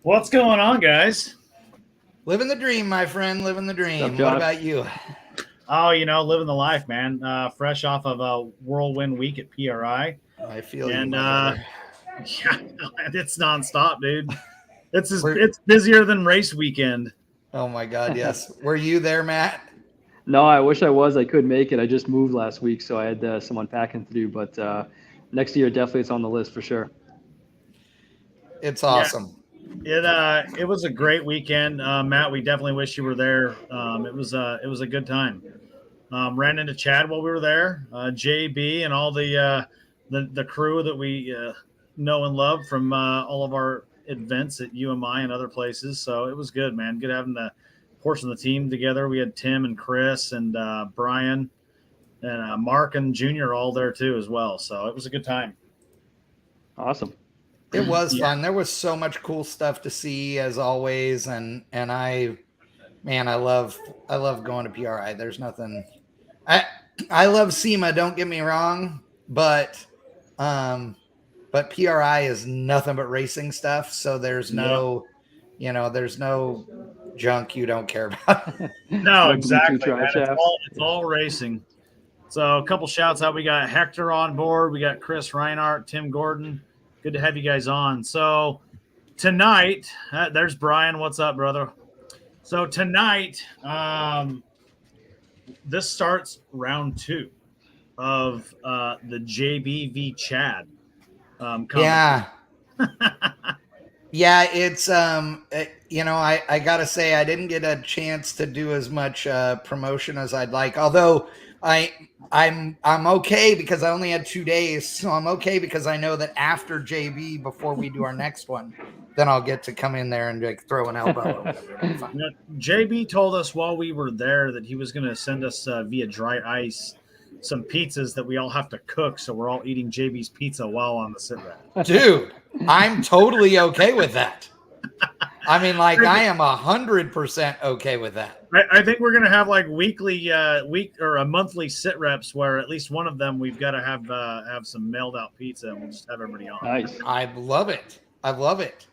What's going on, guys? Living the dream, my friend. Living the What's up, dream. What Josh? about you? Oh, living the life, man. Fresh off of a whirlwind week at PRI, I feel you, and my brother. yeah, it's nonstop, dude. Where? It's busier than race weekend. Oh my God, yes. Were you there, Matt? No, I wish I was. I couldn't make it. I just moved last week, so I had some unpacking to do. But next year, definitely it's on the list for sure. It's Yeah, awesome. it was a great weekend, Matt. We definitely wish you were there. It was a good time. Ran into Chad while we were there, JB, and all the crew that we know and love from all of our events at UMI and other places. So it was good, man. Good having the portion of the team together. We had Tim and Chris and Brian and Mark and Junior all there too as well. So it was a good time. Awesome. It was Yeah. fun. There was so much cool stuff to see as always, and I love going to PRI. There's nothing. I I love SEMA. Don't get me wrong, um, but PRI is nothing but racing stuff. So Yep. there's no junk you don't care about. No, No Bluetooth exactly, drive man. shafts. It's all racing. So a couple shouts out. We got Hector on board. We got Chris Reinhardt, Tim Gordon. Good to have you guys on. So tonight, there's Brian. What's up, brother? So tonight, this starts round two of the JBV Chad competition. Yeah, yeah. I gotta say I didn't get a chance to do as much promotion as I'd like. Although I I'm okay because I only had 2 days, so I'm okay because I know that after JB, before we do our next one, then I'll get to come in there and like throw an elbow or whatever. It'll be fun. JB told us while we were there that he was going to send us via dry ice some pizzas that we all have to cook. So we're all eating JB's pizza while on the sit rep. Dude, I'm totally okay with that. I mean, like I am 100% okay with that. I think we're going to have like week or a monthly sit reps where at least one of them we've got to have some mailed out pizza and we'll just have everybody on. Nice. I love it. I love it.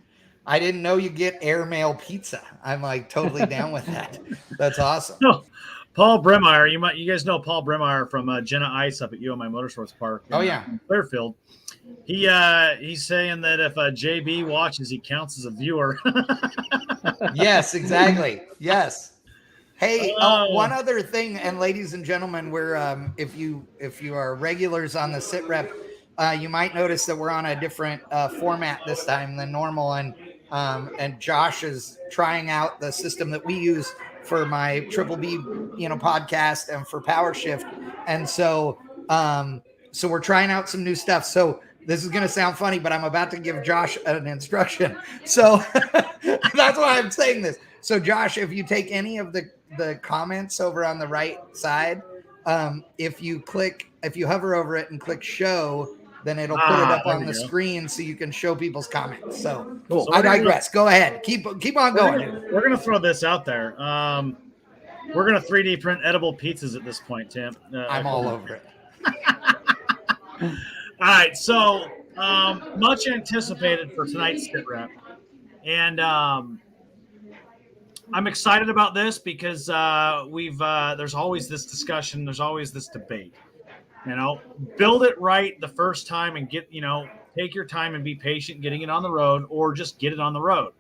I didn't know you get airmail pizza. I'm like totally down with that. That's awesome. No, Paul Bremeyer, you guys know Paul Bremeyer from Jenna Ice up at UMI Motorsports Park Oh yeah, in Clearfield. He's saying that if JB watches, he counts as a viewer. yes, exactly. Yes. Hey, Oh, one other thing, and ladies and gentlemen, we're if you are regulars on the SITREP, you might notice that we're on a different format this time than normal, and Josh is trying out the system that we use for my Triple B podcast and for Power Shift, and so we're trying out some new stuff. So this is going to sound funny, but I'm about to give Josh an instruction. So that's why I'm saying this. So Josh, if you take any of the comments over on the right side, if you hover over it and click show, then it'll put it up on the screen so you can show people's comments. So Cool. I digress. Go ahead. Keep on going. We're gonna throw this out there. We're gonna 3D print edible pizzas at this point, Tim. I'm all over it. All right, so much anticipated for tonight's sit rep, and I'm excited about this because there's always this discussion, there's always this debate. Build it right the first time and take your time and be patient getting it on the road, or just get it on the road.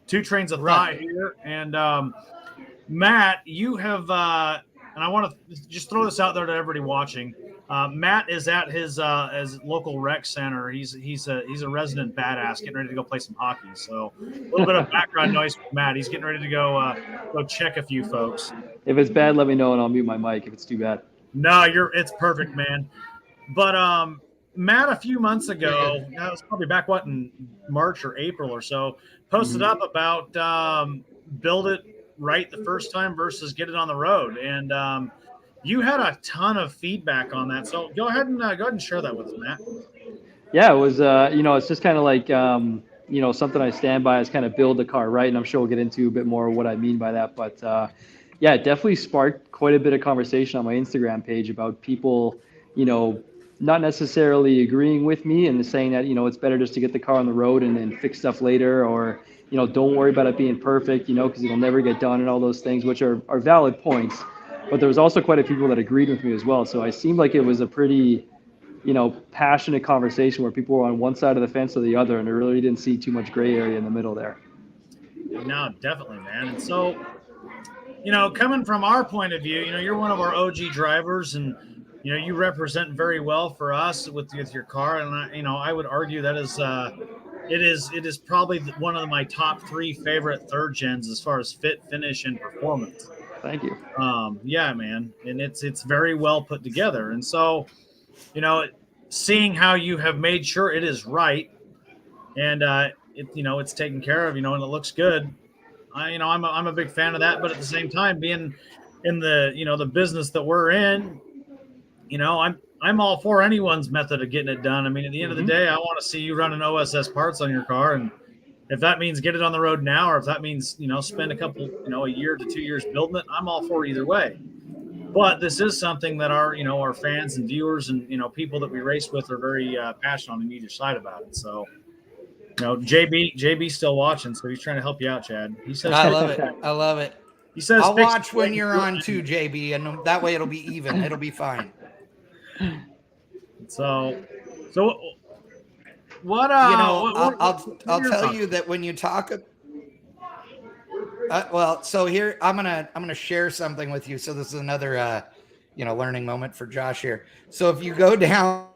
Two trains of thought here, and Matt, you have, and I want to just throw this out there to everybody watching. Matt is at his local rec center. He's a resident badass, getting ready to go play some hockey. So a little bit of background noise from Matt. He's getting ready to go check a few folks. If it's bad, let me know and I'll mute my mic if it's too bad. No, it's perfect, man. But Matt, a few months ago, that was probably back in March or April or so, posted up about build it right the first time versus get it on the road, and you had a ton of feedback on that. So go ahead and share that with us, Matt. Yeah, it was. It's just kind of like something I stand by is kind of build the car right, and I'm sure we'll get into a bit more of what I mean by that. But yeah, it definitely sparked quite a bit of conversation on my Instagram page about people, not necessarily agreeing with me and saying that it's better just to get the car on the road and then fix stuff later, or don't worry about it being perfect, because it'll never get done and all those things, which are valid points. But there was also quite a few people that agreed with me as well. So I seemed like it was a pretty, passionate conversation where people were on one side of the fence or the other, and I really didn't see too much gray area in the middle there. No, definitely, man. And so, coming from our point of view, you're one of our OG drivers, and you represent very well for us with your car, and I would argue that is it is probably one of my top 3 favorite third gens as far as fit, finish, and performance. Thank you. Yeah, man, and it's very well put together, and so seeing how you have made sure it is right, and it's taken care of, and it looks good. I'm a big fan of that, but at the same time, being in the the business that we're in, I'm all for anyone's method of getting it done. I mean, at the end of the day, I want to see you running OSS parts on your car, and if that means get it on the road now, or if that means spend a couple a year to 2 years building it, I'm all for either way. But this is something that our fans and viewers and people that we race with are very passionate on either side about it. So JB's still watching, so he's trying to help you out, Chad. He says, I love it. I love it. He says, I'll watch when you're on too, JB, and that way it'll be even. It'll be fine. So what? I'll tell you that when you talk. So here I'm gonna share something with you. So this is another learning moment for Josh here. So if you go down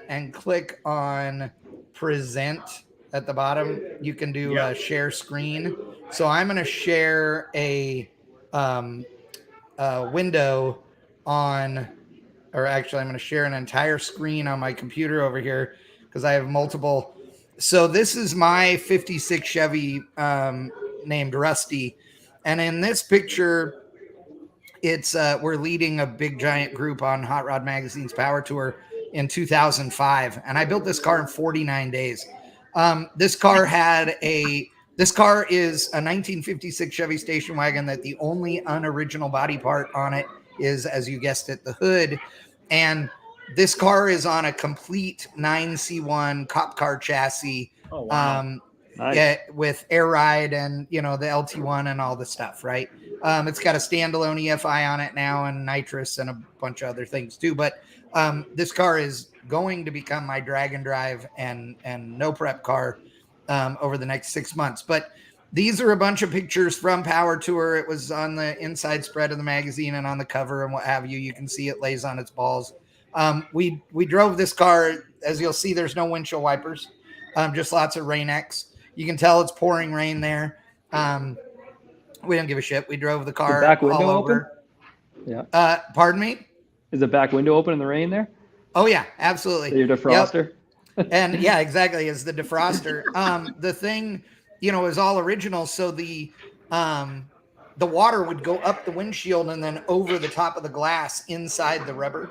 and click on present at the bottom, you can do share screen. So I'm gonna share a window on, or actually I'm going to share an entire screen on my computer over here because I have multiple. So this is my 56 Chevy named Rusty. And in this picture, it's we're leading a big giant group on Hot Rod Magazine's Power Tour in 2005. And I built this car in 49 days. This car is a 1956 Chevy station wagon that the only unoriginal body part on it is, as you guessed it, the hood. And this car is on a complete 9C1 cop car chassis. Oh, wow. Nice. With air ride and the LT1 and all the stuff, right? It's got a standalone EFI on it now and nitrous and a bunch of other things too. But this car is going to become my drag and drive and no prep car over the next 6 months. But these are a bunch of pictures from Power Tour. It was on the inside spread of the magazine and on the cover and what have you. You can see it lays on its balls. We drove this car. As you'll see, there's no windshield wipers, just lots of Rain-X. You can tell it's pouring rain there. We don't give a shit. We drove the car back window all over. Open? Yeah. Pardon me? Is the back window open in the rain there? Oh, yeah, absolutely. Your defroster? Yep. And yeah, exactly. It's the defroster. The thing, is all original. So the water would go up the windshield and then over the top of the glass inside the rubber,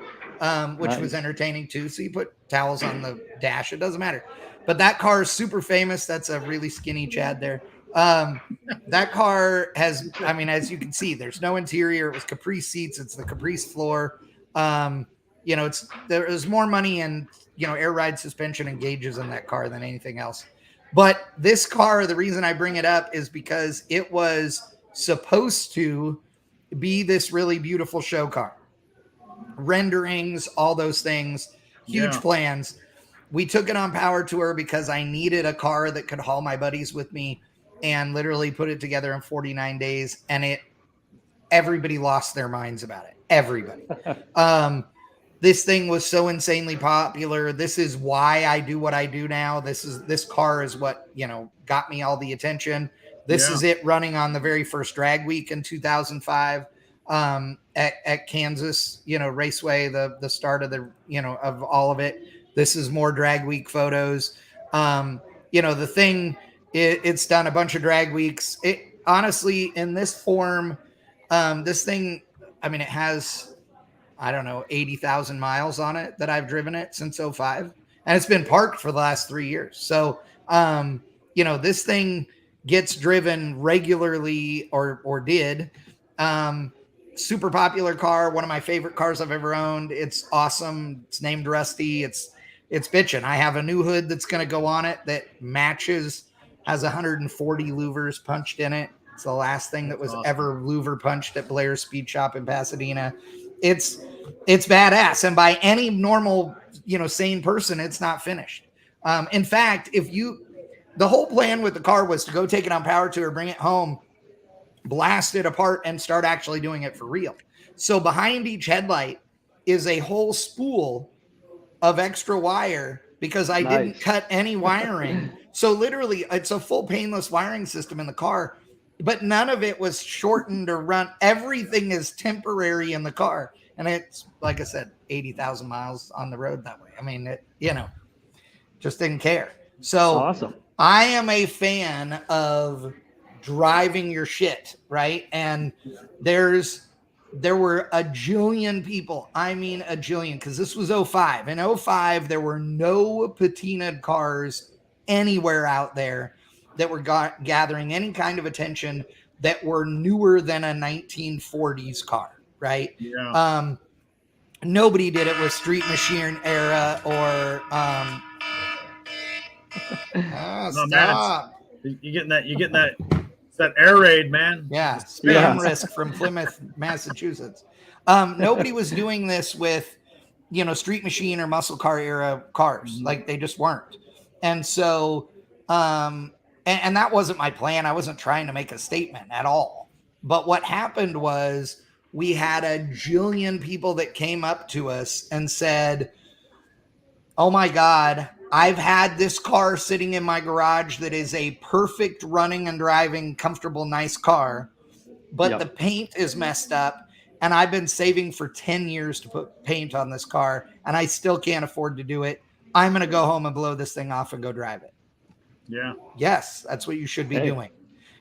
which was entertaining too. So you put towels on the dash. It doesn't matter. But that car is super famous. That's a really skinny Chad there. That car has, as you can see, there's no interior. It was Caprice seats. It's the Caprice floor. There's more money in, air ride suspension and gauges in that car than anything else. But this car, the reason I bring it up is because it was supposed to be this really beautiful show car. Renderings, all those things, huge plans. We took it on Power Tour because I needed a car that could haul my buddies with me and literally put it together in 49 days. And everybody lost their minds about it. Everybody. This thing was so insanely popular. This is why I do what I do now. This car is what, got me all the attention. This is it running on the very first drag week in 2005 at Kansas, Raceway, the start of the, of all of it. This is more drag week photos. The thing, it's done a bunch of drag weeks. It honestly, in this form, this thing, it has, 80,000 miles on it that I've driven it since 2005. And it's been parked for the last 3 years. So, this thing gets driven regularly or did. Super popular car. One of my favorite cars I've ever owned. It's awesome. It's named Rusty. It's it's bitching. I have a new hood that's going to go on it that has 140 louvers punched in it. It's the last thing that was ever louver punched at Blair's Speed Shop in Pasadena. It's badass. And by any normal, sane person, it's not finished. In fact, the whole plan with the car was to go take it on power tour, bring it home, blast it apart, and start actually doing it for real. So behind each headlight is a whole spool of extra wire because I didn't cut any wiring. So literally it's a full painless wiring system in the car, but none of it was shortened or run. Everything is temporary in the car. And it's, like I said, 80,000 miles on the road that way. I mean, just didn't care. So awesome. I am a fan of driving your shit, right? And there were a jillion people. I mean, a jillion, because this was 05. In 05, there were no patinaed cars anywhere out there that were gathering any kind of attention that were newer than a 1940s car, right? Yeah. Nobody did it with Street Machine era or stop. You're getting that. It's that air raid, man. Yeah, spam risk from Plymouth, Massachusetts. Nobody was doing this with, Street Machine or muscle car era cars. Like, they just weren't. And so, and that wasn't my plan. I wasn't trying to make a statement at all. But what happened was we had a jillion people that came up to us and said, oh my God, I've had this car sitting in my garage that is a perfect running and driving, comfortable, nice car, but the paint is messed up, and I've been saving for 10 years to put paint on this car, and I still can't afford to do it. I'm going to go home and blow this thing off and go drive it. Yeah. Yes, that's what you should be doing.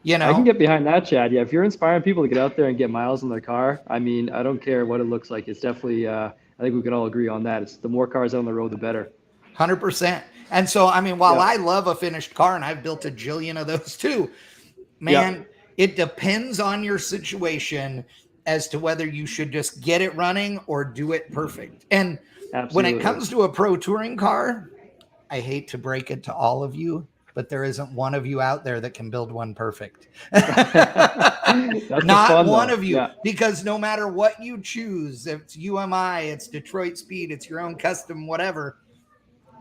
I can get behind that, Chad. Yeah, if you're inspiring people to get out there and get miles in their car, I mean, I don't care what it looks like. It's definitely, I think we can all agree on that. It's the more cars on the road, the better. 100%. And so, I mean, while I love a finished car, and I've built a jillion of those too, man, it depends on your situation as to whether you should just get it running or do it perfect. And when it comes to a pro touring car, I hate to break it to all of you, but there isn't one of you out there that can build one perfect. Not one of you, because no matter what you choose, if it's UMI, it's Detroit Speed, it's your own custom, whatever,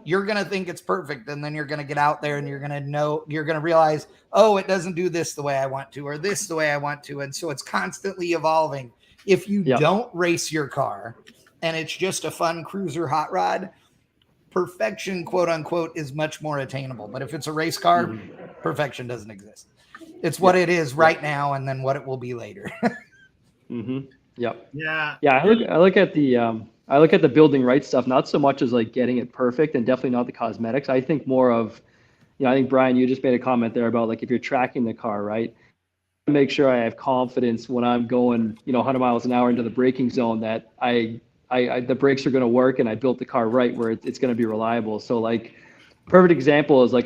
you're going to think it's perfect. And then you're going to get out there and you're going to realize, oh, it doesn't do this the way I want to, or this the way I want to. And so it's constantly evolving. If you don't race your car and it's just a fun cruiser hot rod, perfection, quote unquote, is much more attainable. But if it's a race car, perfection doesn't exist. It's what it is right now, and then what it will be later. Yep. Yeah. Yeah. I look at the building right stuff, not so much as like getting it perfect, and definitely not the cosmetics. I think more of, I think Brian, you just made a comment there about like if you're tracking the car, right? Make sure I have confidence when I'm going, 100 miles an hour into the braking zone that the brakes are going to work and I built the car right where it's going to be reliable. So like perfect example is like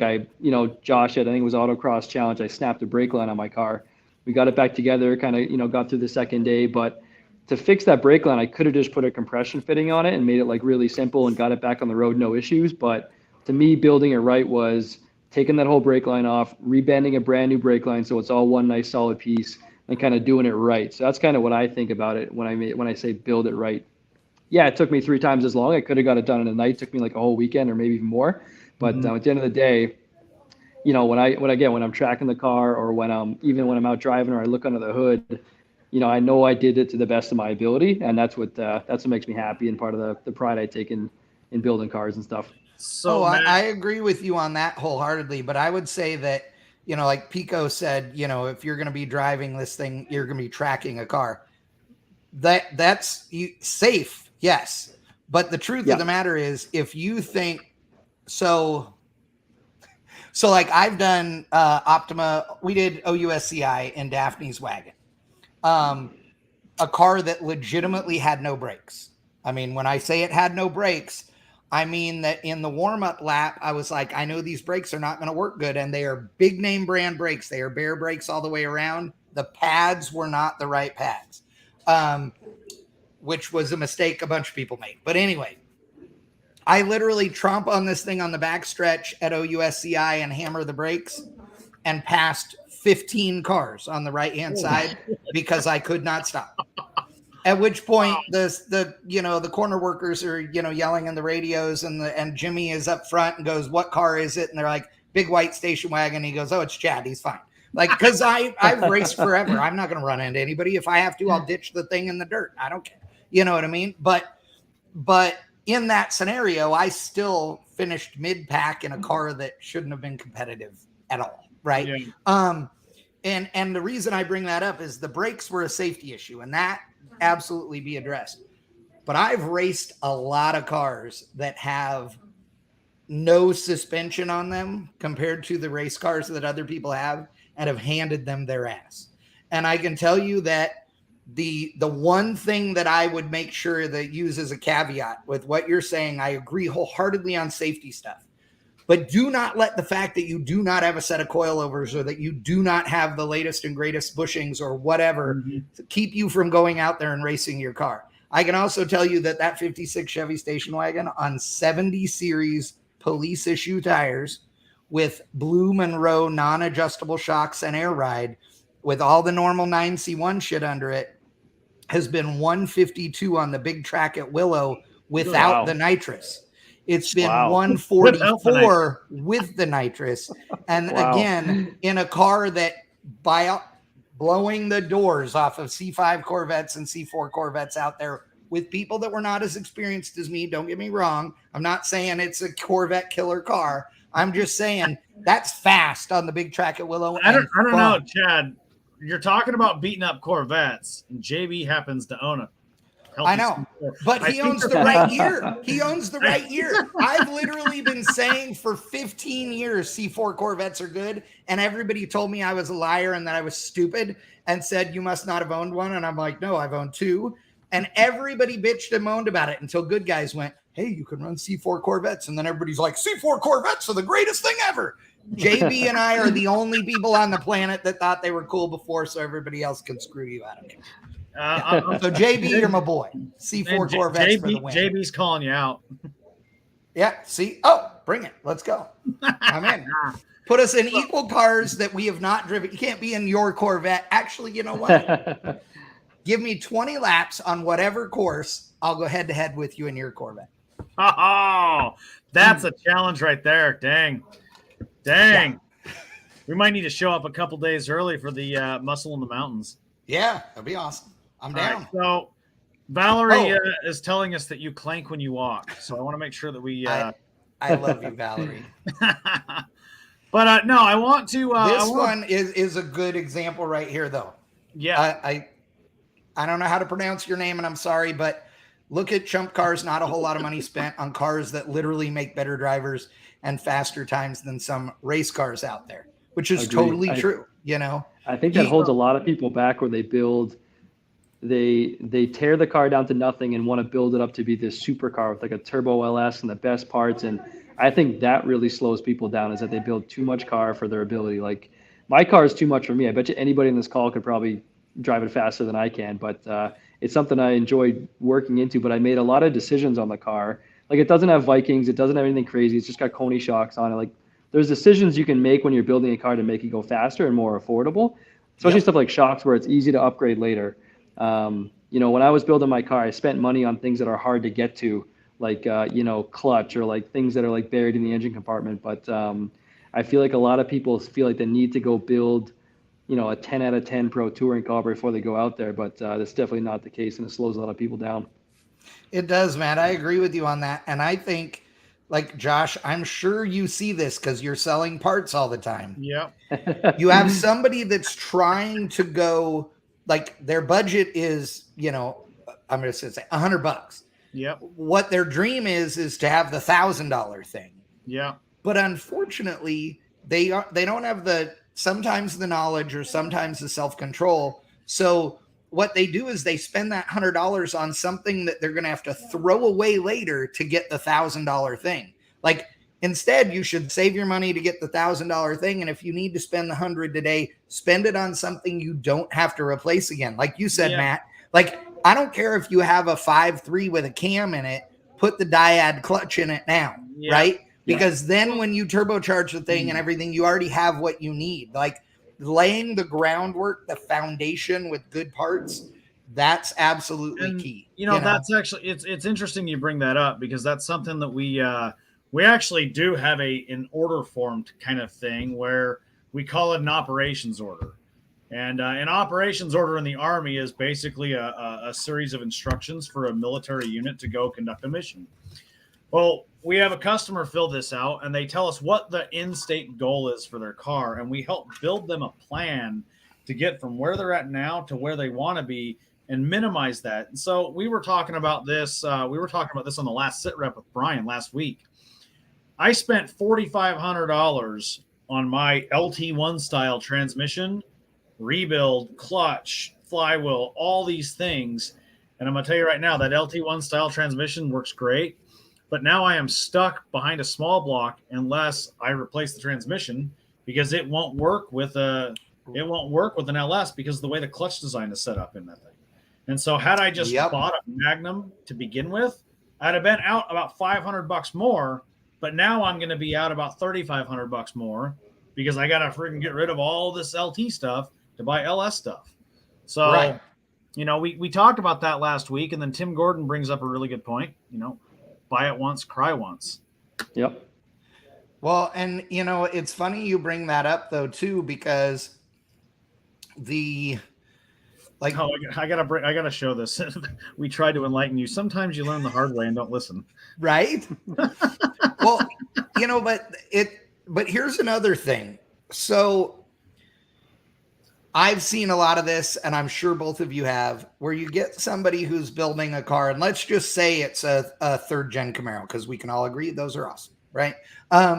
Josh had, I think it was Autocross Challenge. I snapped a brake line on my car. We got it back together, kind of, got through the second day, but to fix that brake line, I could have just put a compression fitting on it and made it like really simple and got it back on the road, no issues. But to me, building it right was taking that whole brake line off, rebending a brand new brake line so it's all one nice solid piece, and kind of doing it right. So that's kind of what I think about it when I say build it right. Yeah, it took me 3 times as long. I could have got it done in a night. It took me like a whole weekend or maybe even more. But at the end of the day, when I'm tracking the car, or when I'm out driving, or I look under the hood, I know I did it to the best of my ability, and that's what makes me happy, and part of the pride I take in building cars and stuff. So I agree with you on that wholeheartedly, but I would say that, like Pico said, if you're going to be driving this thing, you're going to be tracking a car. That's safe, yes. But the truth of the matter is, if you think so like I've done Optima, we did OUSCI in Daphne's wagon. A car that legitimately had no brakes. I mean, when I say it had no brakes, I mean that in the warm-up lap, I was like, I know these brakes are not going to work good, and they are big name brand brakes. They are Bear brakes all the way around. The pads were not the right pads, which was a mistake a bunch of people made. But anyway, I literally tromp on this thing on the backstretch at OUSCI and hammer the brakes and passed 15 cars on the right-hand side because I could not stop. At which point the corner workers are, yelling in the radios, and Jimmy is up front and goes, "What car is it?" And they're like, "Big white station wagon." He goes, "Oh, it's Chad. He's fine." Like, because I've raced forever. I'm not going to run into anybody. If I have to, I'll ditch the thing in the dirt. I don't care. You know what I mean? But in that scenario, I still finished mid-pack in a car that shouldn't have been competitive at all. Right. Yeah. And the reason I bring that up is the brakes were a safety issue, and that absolutely be addressed. But I've raced a lot of cars that have no suspension on them compared to the race cars that other people have, and have handed them their ass. And I can tell you that the one thing that I would make sure that use as a caveat with what you're saying, I agree wholeheartedly on safety stuff. But do not let the fact that you do not have a set of coilovers, or that you do not have the latest and greatest bushings or whatever, keep you from going out there and racing your car. I can also tell you that 56 Chevy station wagon on 70 series police issue tires with Blue Monroe non-adjustable shocks and air ride with all the normal 9C1 shit under it has been 152 on the big track at Willow without the nitrous. It's been 144 with the nitrous. And again, in a car that by blowing the doors off of C5 Corvettes and C4 Corvettes out there with people that were not as experienced as me. Don't get me wrong. I'm not saying it's a Corvette killer car. I'm just saying that's fast on the big track at Willow. I don't know, Chad. You're talking about beating up Corvettes, and JB happens to own a I know, but he owns the right year. He owns the right year. I've literally been saying for 15 years C4 Corvettes are good, and everybody told me I was a liar and that I was stupid and said you must not have owned one. And I'm like, no, I've owned two. And everybody bitched and moaned about it until good guys went, hey, you can run C4 Corvettes. And then everybody's like, C4 Corvettes are the greatest thing ever. JB and I are the only people on the planet that thought they were cool before, so everybody else can screw you out of it. So JB, you're my boy. C4 Corvettes for the win. JB's calling you out. Yeah. See. Oh, bring it. Let's go. I'm in. Put us in equal cars that we have not driven. You can't be in your Corvette. Actually, you know what? Give me 20 laps on whatever course. I'll go head to head with you in your Corvette. Oh, that's a challenge right there. Dang. Yeah. We might need to show up a couple days early for the Muscle in the Mountains. Yeah, that'd be awesome. I'm down. Right, so Valerie is telling us that you clank when you walk. So I want to make sure that we I love you, Valerie. But no, I want to this one is a good example right here though. Yeah. I don't know how to pronounce your name, and I'm sorry, but look at Chump Cars. Not a whole lot of money spent on cars that literally make better drivers and faster times than some race cars out there, which is totally true. You know, I think that holds a lot of people back where they build, they tear the car down to nothing and want to build it up to be this supercar with like a turbo LS and the best parts. And I think that really slows people down, is that they build too much car for their ability. Like my car is too much for me. I bet you anybody in this call could probably drive it faster than I can, but it's something I enjoyed working into. But I made a lot of decisions on the car. Like it doesn't have Vikings, it doesn't have anything crazy. It's just got Coney shocks on it. Like there's decisions you can make when you're building a car to make it go faster and more affordable, especially stuff like shocks where it's easy to upgrade later. You know, when I was building my car, I spent money on things that are hard to get to, like, you know, clutch, or like things that are like buried in the engine compartment. But I feel like a lot of people feel like they need to go build, you know, a 10 out of 10 pro touring car before they go out there. But that's definitely not the case, and it slows a lot of people down. It does, man. I agree with you on that. And I think, like, Josh, I'm sure you see this because you're selling parts all the time. Yeah. You have somebody that's trying to go, like, their budget is, you know, I'm going to say $100. Yep. What their dream is to have the $1,000 thing. Yeah. But unfortunately, they don't have sometimes the knowledge or sometimes the self-control. So what they do is they spend that $100 on something that they're going to have to throw away later to get the $1,000 thing. Like, instead, you should save your money to get the $1,000 thing. And if you need to spend the $100 today, spend it on something you don't have to replace again. Like you said, Matt, like, I don't care if you have a 5.3 with a cam in it, put the diad clutch in it now, Yeah. right? Because then when you turbocharge the thing and everything, you already have what you need. Like laying the groundwork, the foundation with good parts, that's absolutely key. That's actually it's interesting you bring that up, because that's something that we actually do have an order form kind of thing where we call it an operations order. And an operations order in the Army is basically a series of instructions for a military unit to go conduct a mission. Well, we have a customer fill this out, and they tell us what the in-state goal is for their car, and we help build them a plan to get from where they're at now to where they want to be and minimize that. And so we were talking about this. We were talking about this on the last SITREP with Brian last week. I spent $4,500 on my LT1 style transmission, rebuild, clutch, flywheel, all these things. And I'm going to tell you right now, that LT1 style transmission works great. But now I am stuck behind a small block unless I replace the transmission, because it won't work with an LS because of the way the clutch design is set up in that thing. And so had I just bought a Magnum to begin with, I'd have been out about $500 more. But now I'm going to be out about $3,500 more because I got to freaking get rid of all this LT stuff to buy LS stuff. So, we talked about that last week, and then Tim Gordon brings up a really good point. Buy it once, cry once. Yep. Well, and it's funny you bring that up though too, because I gotta show this. We try to enlighten you. Sometimes you learn the hard way and don't listen. Right. Well, but here's another thing. So I've seen a lot of this, and I'm sure both of you have, where you get somebody who's building a car, and let's just say it's a third gen Camaro, because we can all agree those are awesome, right?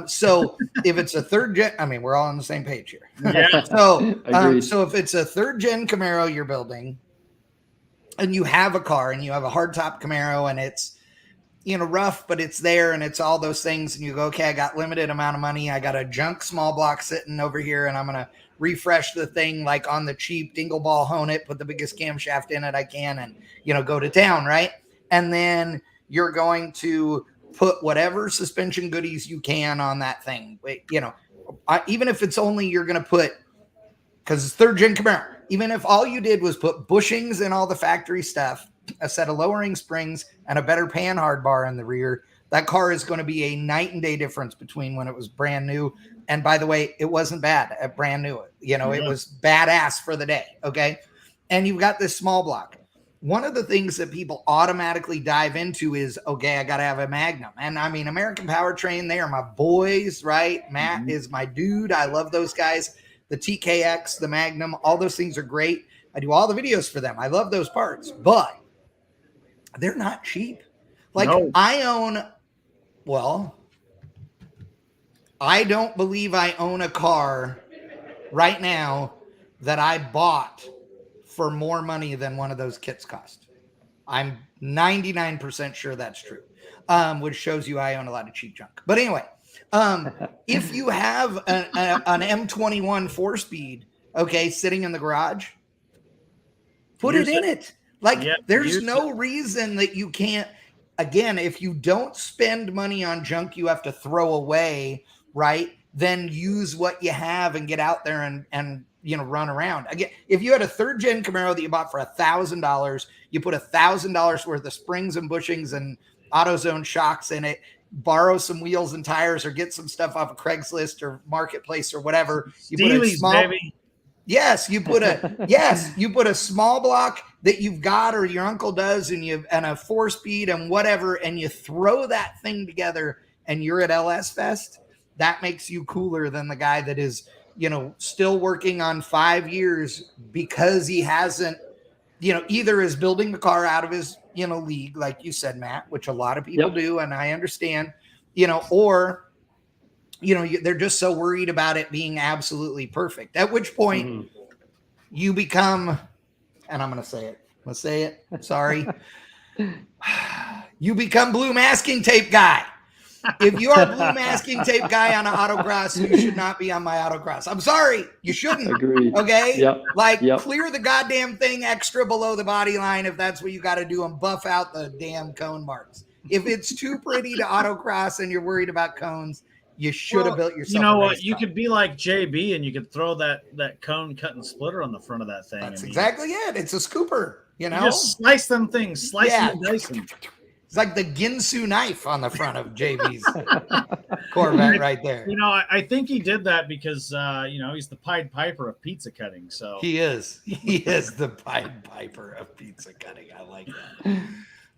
So if it's a third gen, I mean, we're all on the same page here. Yeah. So if it's a third gen Camaro you're building, and you have a car and you have a hardtop Camaro, and it's rough, but it's there, and it's all those things, and you go, okay, I got limited amount of money, I got a junk small block sitting over here, and I'm gonna refresh the thing like on the cheap, dingle ball hone it, put the biggest camshaft in it I can, and go to town, right? And then you're going to put whatever suspension goodies you can on that thing. Even if it's only you're going to put, because it's third gen Camaro, even if all you did was put bushings and all the factory stuff, a set of lowering springs, and a better pan hard bar in the rear, that car is going to be a night and day difference between when it was brand new. And by the way, it wasn't bad at brand new. It was badass for the day. Okay. And you've got this small block. One of the things that people automatically dive into is, okay, I got to have a Magnum. And I mean, American Powertrain, they are my boys, right? Matt is my dude. I love those guys. The TKX, the Magnum, all those things are great. I do all the videos for them. I love those parts, but they're not cheap. Like I don't believe I own a car right now that I bought for more money than one of those kits cost. I'm 99% sure that's true, which shows you I own a lot of cheap junk. But anyway, if you have an M21 4-speed, okay, sitting in the garage, put it in it. There's no reason that you can't. Again, if you don't spend money on junk you have to throw away, right, then use what you have and get out there and run around. Again, if you had a third gen Camaro that you bought for $1,000, you put $1,000 worth of springs and bushings and AutoZone shocks in it, borrow some wheels and tires, or get some stuff off of Craigslist or Marketplace or whatever. You Steelies, put a small, baby. Yes, you put a small block that you've got or your uncle does, and a 4-speed and whatever, and you throw that thing together and you're at LS Fest. That makes you cooler than the guy that is, still working on 5 years because he hasn't, either is building the car out of his, league, like you said, Matt, which a lot of people do. And I understand, or, they're just so worried about it being absolutely perfect, at which point you become, and I'm going to say it. Let's say it. Sorry. You become blue masking tape guy. If you are a blue masking tape guy on an autocross, you should not be on my autocross. I'm sorry. You shouldn't. Agreed. Okay. Clear the goddamn thing extra below the body line if that's what you got to do, and buff out the damn cone marks. If it's too pretty to autocross and you're worried about cones, you should have built yourself. You know a what? race You car. could be like JB and you could throw that cone cut and splitter on the front of that thing. That's exactly it. It's a scooper. You know, you just slice them things, slice them and dice them. It's like the Ginsu knife on the front of JB's Corvette right there. You know, I think he did that because you know, he's the Pied Piper of pizza cutting. So he is the Pied Piper of pizza cutting. I like that.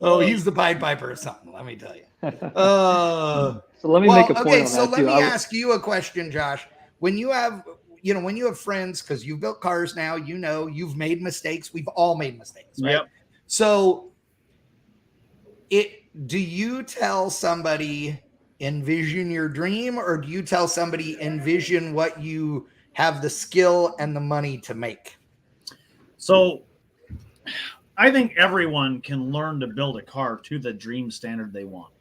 Oh, he's the Pied Piper of something. Let me tell you. So let me make a point on that so let too. me ask you a question, Josh. When you have friends, because you've built cars now, you know, you've made mistakes. We've all made mistakes, right? Yep. So do you tell somebody envision your dream, or do you tell somebody envision what you have the skill and the money to make? So I think everyone can learn to build a car to the dream standard they want.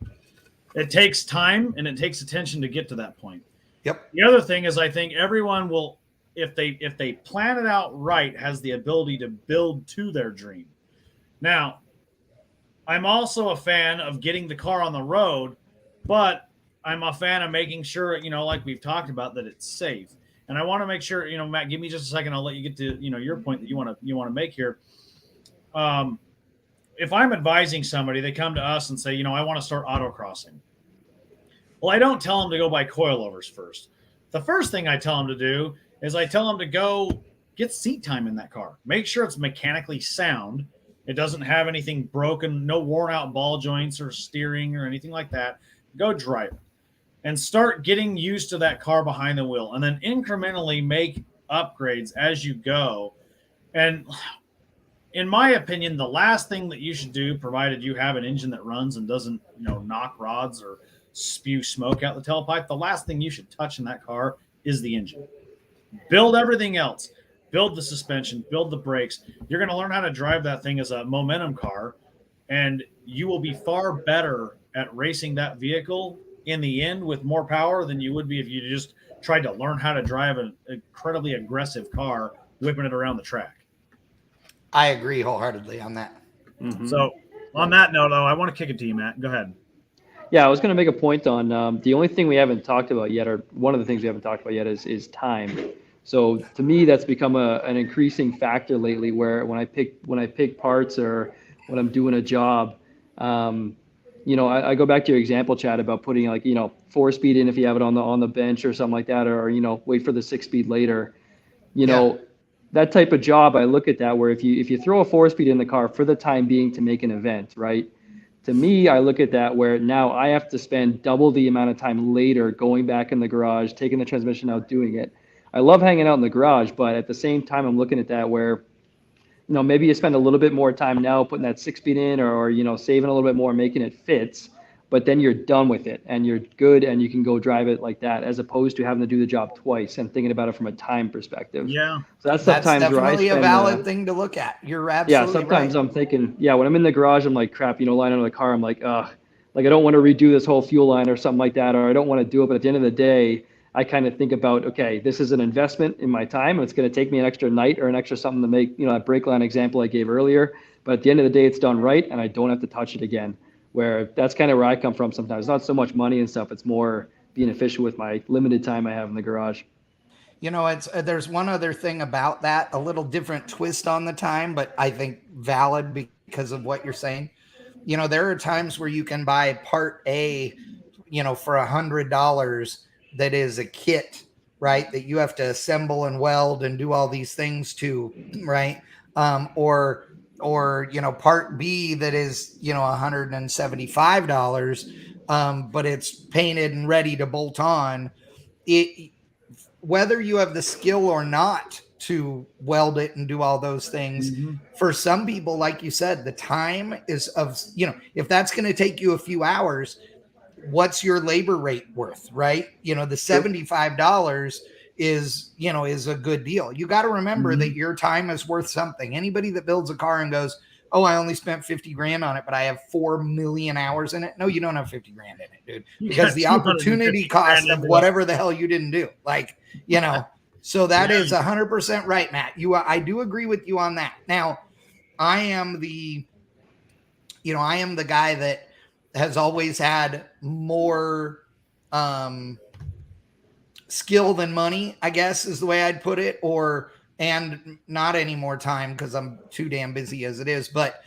It takes time and it takes attention to get to that point. Yep. The other thing is I think everyone will, if they plan it out right, has the ability to build to their dream. Now, I'm also a fan of getting the car on the road, but I'm a fan of making sure, you know, like we've talked about, that it's safe. And I want to make sure, you know, Matt, give me just a second. I'll let you get to, you know, your point that you want to make here. If I'm advising somebody, they come to us and say, you know, I want to start autocrossing. Well, I don't tell them to go buy coilovers first. The first thing I tell them to do is I tell them to go get seat time in that car. Make sure it's mechanically sound. It doesn't have anything broken, no worn out ball joints or steering or anything like that. Go drive it and start getting used to that car behind the wheel, and then incrementally make upgrades as you go. And in my opinion, the last thing that you should do, provided you have an engine that runs and doesn't, you know, knock rods or spew smoke out the tailpipe, the last thing you should touch in that car is the engine. Build everything else. Build the suspension, build the brakes. You're going to learn how to drive that thing as a momentum car, and you will be far better at racing that vehicle in the end with more power than you would be if you just tried to learn how to drive an incredibly aggressive car, whipping it around the track. I agree wholeheartedly on that. Mm-hmm. So on that note, though, I want to kick it to you, Matt. Go ahead. Yeah, I was going to make a point on the only thing we haven't talked about yet, or one of the things we haven't talked about yet, is time. So to me, that's become an increasing factor lately. Where when I pick parts or when I'm doing a job, you know, I go back to your example, Chad, about putting like, you know, 4-speed in if you have it on the bench or something like that, or you know, wait for the 6-speed later. You know, that type of job, I look at that where if you throw a 4-speed in the car for the time being to make an event, right? To me, I look at that where now I have to spend double the amount of time later going back in the garage, taking the transmission out, doing it. I love hanging out in the garage, but at the same time, I'm looking at that where, you know, maybe you spend a little bit more time now putting that 6-speed in, or you know, saving a little bit more, making it fits, but then you're done with it and you're good and you can go drive it like that, as opposed to having to do the job twice and thinking about it from a time perspective. Yeah. So that's sometimes definitely where I spend, a valid thing to look at. You're absolutely yeah, sometimes right. I'm thinking, yeah, when I'm in the garage, I'm like, crap, you know, lying under the car, I'm like I don't want to redo this whole fuel line or something like that, or I don't want to do it. But at the end of the day, I kind of think about, okay, this is an investment in my time. It's going to take me an extra night or an extra something to make, you know, that brake line example I gave earlier. But at the end of the day, it's done right, and I don't have to touch it again. Where that's kind of where I come from sometimes. It's not so much money and stuff. It's more being efficient with my limited time I have in the garage. You know, it's there's one other thing about that, a little different twist on the time, but I think valid because of what you're saying. You know, there are times where you can buy part A, you know, for $100 that is a kit, right? That you have to assemble and weld and do all these things to, right? Or, you know, part B that is, you know, $175, but it's painted and ready to bolt on. Whether you have the skill or not to weld it and do all those things, for some people, like you said, the time is of, you know, if that's going to take you a few hours, what's your labor rate worth, right? You know, the $75 is, you know, is a good deal. You got to remember that your time is worth something. Anybody that builds a car and goes, oh, I only spent 50 grand on it, but I have 4 million hours in it. No, you don't have 50 grand in it, dude, because the opportunity cost of whatever the hell you didn't do, like, you know, so that is 100% right, Matt. I do agree with you on that. Now, I am the guy that has always had more skill than money, I guess is the way I'd put it, and not any more time because I'm too damn busy as it is. But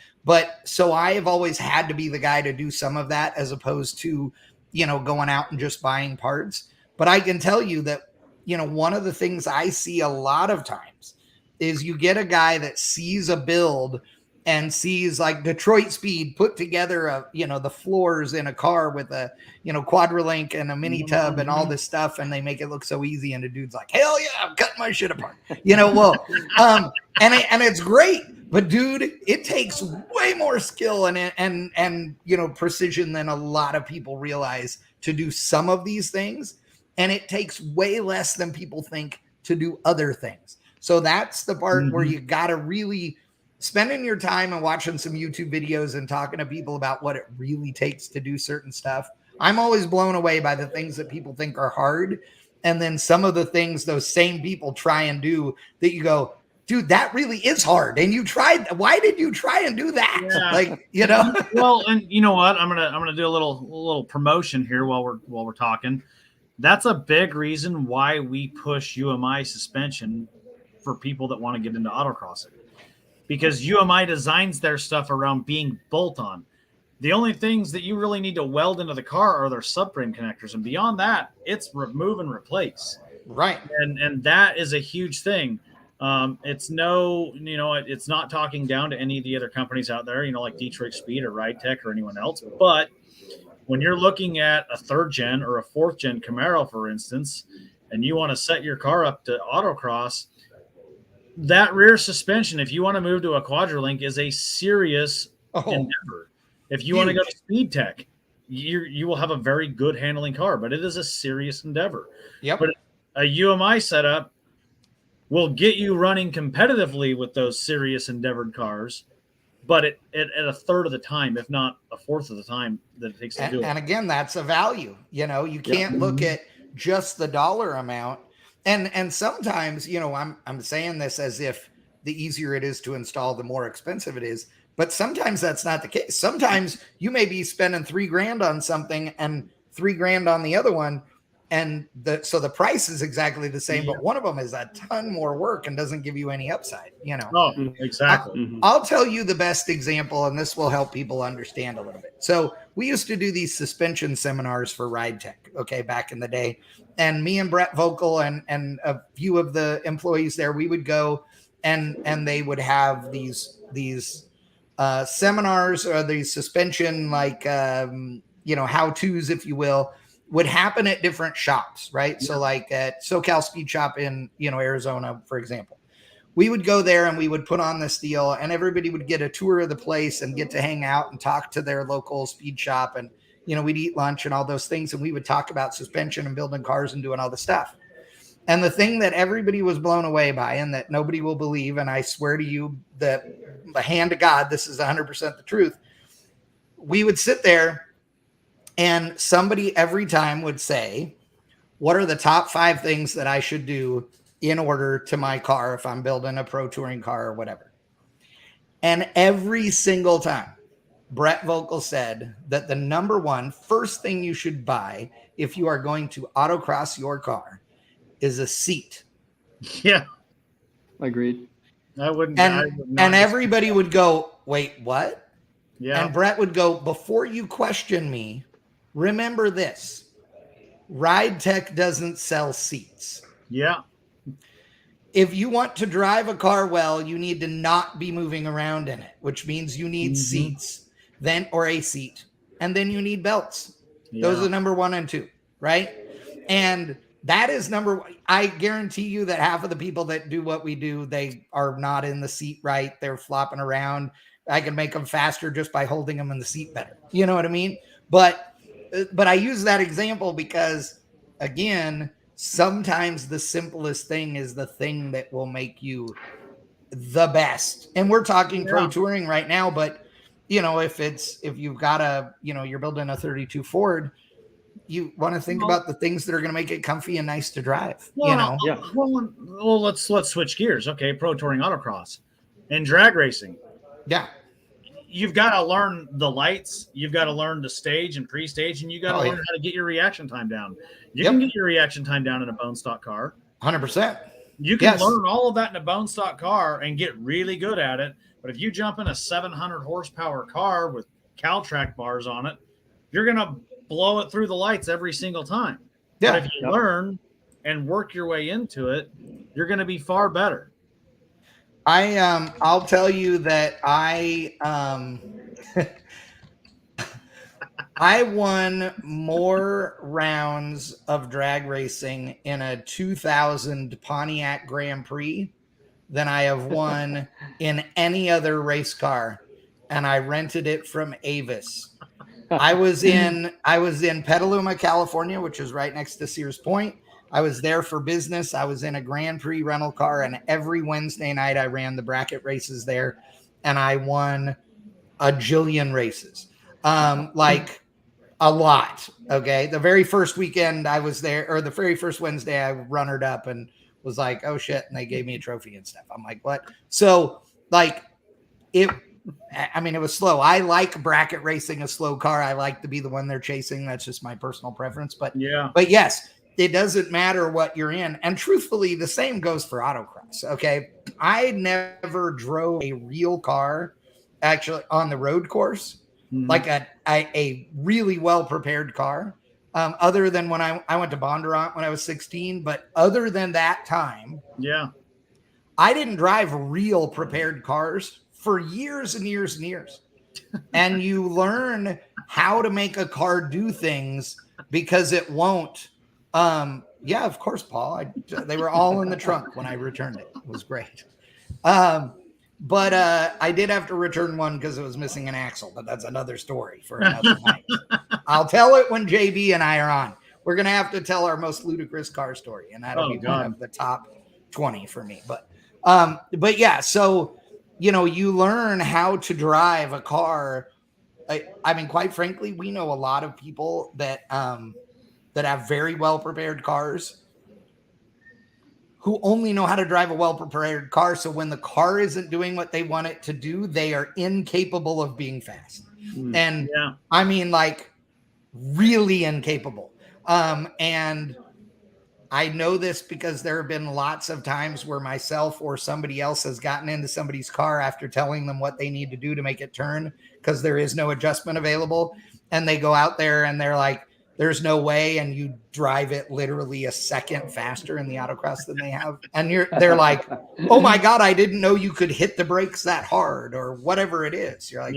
so I have always had to be the guy to do some of that as opposed to, going out and just buying parts. But I can tell you that, one of the things I see a lot of times is you get a guy that sees a build and sees like Detroit Speed put together the floors in a car with a, Quadralink and a mini tub and all this stuff. And they make it look so easy. And the dude's like, hell yeah, I'm cutting my shit apart, and it's great. But dude, it takes way more skill and precision than a lot of people realize to do some of these things. And it takes way less than people think to do other things. So that's the part where you got to really spending your time and watching some YouTube videos and talking to people about what it really takes to do certain stuff. I'm always blown away by the things that people think are hard. And then some of the things those same people try and do that you go, dude, that really is hard. And you tried. Why did you try and do that? Yeah. Well, and you know what? I'm gonna do a little promotion here while we're talking. That's a big reason why we push UMI suspension for people that want to get into autocrossing, because UMI designs their stuff around being bolt-on. The only things that you really need to weld into the car are their subframe connectors, and beyond that, it's remove and replace. Right. And that is a huge thing. It's it's not talking down to any of the other companies out there, like Detroit Speed or Ride Tech or anyone else. But when you're looking at a 3rd gen or a 4th gen Camaro, for instance, and you want to set your car up to autocross, that rear suspension, if you want to move to a Quadralink, is a serious endeavor. If you want to go to Speed Tech, you will have a very good handling car, but it is a serious endeavor. Yep. But a UMI setup will get you running competitively with those serious endeavored cars, but at a third of the time, if not a fourth of the time that it takes to do it. And again, that's a value. You can't look at just the dollar amount. And sometimes, I'm saying this as if the easier it is to install, the more expensive it is. But sometimes that's not the case. Sometimes you may be spending $3,000 on something and $3,000 on the other one. And so the price is exactly the same, but one of them is a ton more work and doesn't give you any upside, Oh, exactly. I'll tell you the best example, and this will help people understand a little bit. So we used to do these suspension seminars for Ride Tech, back in the day. And me and Brett Vocal and a few of the employees there, we would go and they would have these seminars or these suspension, how-tos, if you will, would happen at different shops, right? Yeah. So like at SoCal Speed Shop in, Arizona, for example, we would go there and we would put on this deal and everybody would get a tour of the place and get to hang out and talk to their local speed shop. And, we'd eat lunch and all those things. And we would talk about suspension and building cars and doing all the stuff. And the thing that everybody was blown away by and that nobody will believe, and I swear to you that the hand of God, this is 100% the truth. We would sit there and somebody every time would say, what are the top 5 things that I should do in order to my car if I'm building a pro touring car or whatever? And every single time, Brett Vocal said that the number one first thing you should buy if you are going to autocross your car is a seat. Yeah. Agreed. I wouldn't. And everybody would go, wait, what? Yeah. And Brett would go, before you question me, remember this, Ride Tech doesn't sell seats. Yeah. If you want to drive a car well, you need to not be moving around in it, which means you need seats, or a seat, and then you need belts. Yeah. Those are number 1 and 2, right? And that is number 1. I guarantee you that half of the people that do what we do, they are not in the seat right. They're flopping around. I can make them faster just by holding them in the seat better. You know what I mean? But I use that example because, again, sometimes the simplest thing is the thing that will make you the best. And we're talking pro touring right now, but if you've got you're building a 32 Ford, you want to think about the things that are going to make it comfy and nice to drive. Well, let's switch gears. Okay. Pro touring autocross and drag racing. Yeah. you've got to learn the lights. You've got to learn the stage and pre-stage, and you got to learn how to get your reaction time down. You can get your reaction time down in a bone stock car. 100%. You can learn all of that in a bone stock car and get really good at it. But if you jump in a 700 horsepower car with Caltrack bars on it, you're going to blow it through the lights every single time. Yeah. But if you learn and work your way into it, you're going to be far better. I'll tell you that I won more rounds of drag racing in a 2000 Pontiac Grand Prix than I have won in any other race car, and I rented it from Avis. I was in Petaluma, California, which is right next to Sears Point. I was there for business. I was in a Grand Prix rental car, and every Wednesday night I ran the bracket races there, and I won a jillion races. Like a lot. Okay. The very first weekend I was there, or the very first Wednesday, I runnered up and was like, oh shit. And they gave me a trophy and stuff. I'm like, what? So like it was slow. I like bracket racing a slow car. I like to be the one they're chasing. That's just my personal preference. But yes, it doesn't matter what you're in. And truthfully, the same goes for autocross. Okay. I never drove a real car actually on the road course, like a really well-prepared car, other than when I went to Bondurant when I was 16. But other than that time, I didn't drive real prepared cars for years and years and years. And you learn how to make a car do things because it won't. Yeah, of course, Paul. They were all in the trunk when I returned it. It was great. But I did have to return one because it was missing an axle, but that's another story for another night. I'll tell it when JB and I are on. We're going to have to tell our most ludicrous car story, and that'll be one of the top 20 for me. But yeah, so, you know, you learn how to drive a car. I mean, quite frankly, we know a lot of people that have very well-prepared cars who only know how to drive a well-prepared car. So when the car isn't doing what they want it to do, they are incapable of being fast. And I mean, like, really incapable. And I know this because there have been lots of times where myself or somebody else has gotten into somebody's car after telling them what they need to do to make it turn because there is no adjustment available. And they go out there and they're like, there's no way, and you drive it literally a second faster in the autocross than they have. And they're like, oh my God, I didn't know you could hit the brakes that hard or whatever it is. You're like,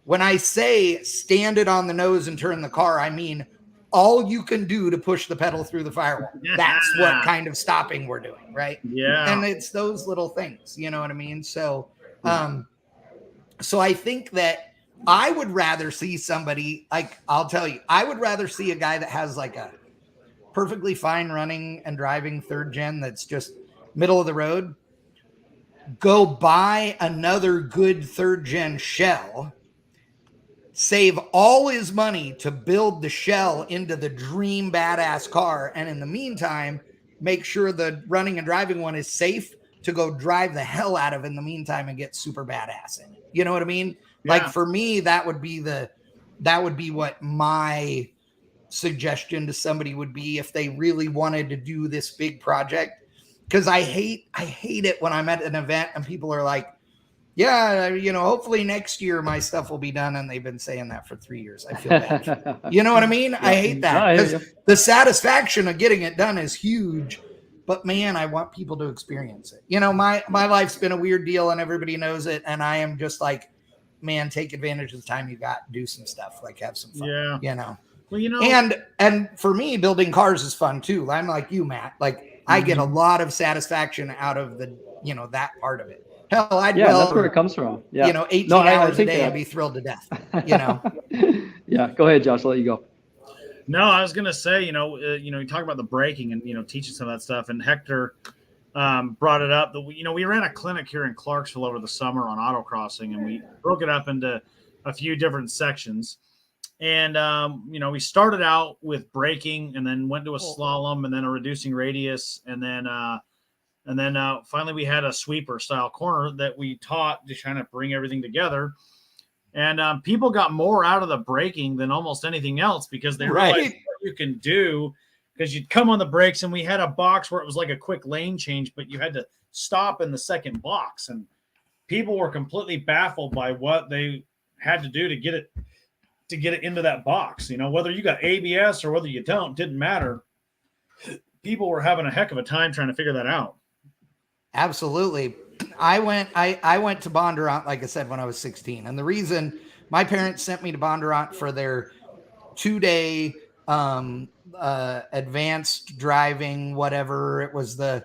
when I say stand it on the nose and turn the car, I mean all you can do to push the pedal through the firewall. That's what kind of stopping we're doing, right? Yeah. And it's those little things, you know what I mean? So, so I think that I would rather see somebody, like, I'll tell you, I would rather see a guy that has like a perfectly fine running and driving third gen that's just middle of the road, go buy another good third gen shell, save all his money to build the shell into the dream badass car, and in the meantime, make sure the running and driving one is safe to go drive the hell out of in the meantime and get super badass in it. You know what I mean? Like for me, that would be what my suggestion to somebody would be if they really wanted to do this big project. Cause I hate it when I'm at an event and people are like, yeah, you know, hopefully next year my stuff will be done. And they've been saying that for 3 years. I feel bad. You know what I mean? I hate that because the satisfaction of getting it done is huge. But man, I want people to experience it. You know, my life's been a weird deal and everybody knows it. And I am just like, man, take advantage of the time you got, do some stuff, like have some fun, you know? Well, you know, and for me, building cars is fun too. I'm like you, Matt, like I get a lot of satisfaction out of the, you know, that part of it. Hell, that's where it comes from. Yeah. You know, 18 hours a day, I'd be thrilled to death, you know? Yeah. Go ahead, Josh. I'll let you go. No, I was going to say, you talk about the braking and, you know, teaching some of that stuff. And Hector brought it up that, we ran a clinic here in Clarksville over the summer on autocrossing, and we broke it up into a few different sections. And, we started out with braking and then went to a slalom and then a reducing radius. And then finally we had a sweeper style corner that we taught to kind of bring everything together. And people got more out of the braking than almost anything else because they Right. realized what you can do. Because you'd come on the brakes, and we had a box where it was like a quick lane change, but you had to stop in the second box, and people were completely baffled by what they had to do to get it into that box. You know, whether you got ABS or whether you don't, didn't matter. People were having a heck of a time trying to figure that out. Absolutely. I went to Bondurant, like I said, when I was 16. And the reason my parents sent me to Bondurant for their 2-day advanced driving, whatever. It was it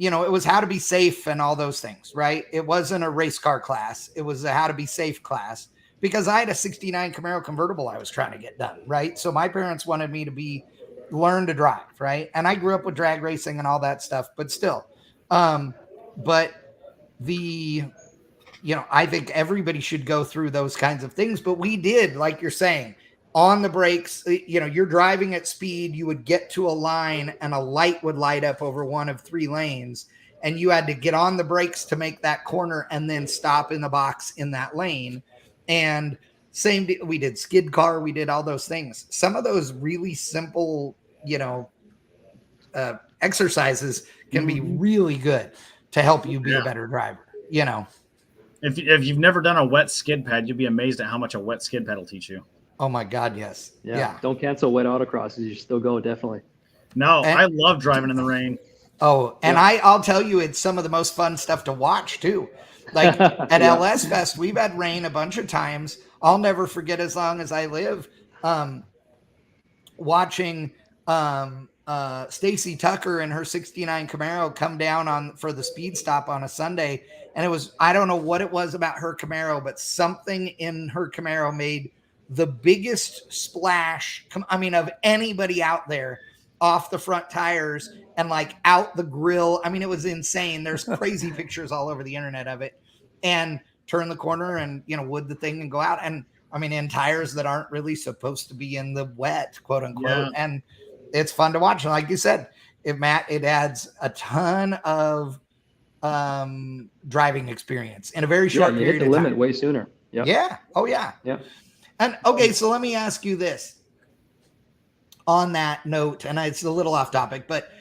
was how to be safe and all those things, right? It wasn't a race car class. It was a how to be safe class because I had a 69 Camaro convertible I was trying to get done, right? So my parents wanted me to learn to drive, right? And I grew up with drag racing and all that stuff, but still. But I think everybody should go through those kinds of things, but we did, like you're saying, on the brakes, you're driving at speed, you would get to a line and a light would light up over one of 3 lanes, and you had to get on the brakes to make that corner and then stop in the box in that lane. And we did skid car, we did all those things. Some of those really simple, exercises can be really good to help you be a better driver, If you've never done a wet skid pad, you'll be amazed at how much a wet skid pad will teach you. Oh my God, yes. Yeah. Don't cancel wet autocrosses. You should still go, definitely. No, I love driving in the rain. Oh, and I'll tell you, it's some of the most fun stuff to watch too. Like at LS Fest, we've had rain a bunch of times. I'll never forget as long as I live, watching Stacy Tucker and her 69 Camaro come down for the speed stop on a Sunday. And it was, I don't know what it was about her Camaro, but something in her Camaro made the biggest splash, of anybody out there off the front tires and like out the grill. I mean, it was insane. There's crazy pictures all over the internet of it, and turn the corner and, wood the thing and go out. And in tires that aren't really supposed to be in the wet, quote unquote. Yeah. And it's fun to watch. And like you said, it adds a ton of driving experience in a very short period of time. You hit the limit way sooner. Yep. Yeah. Oh yeah. Yeah. And okay, so let me ask you this on that note, and it's a little off topic, but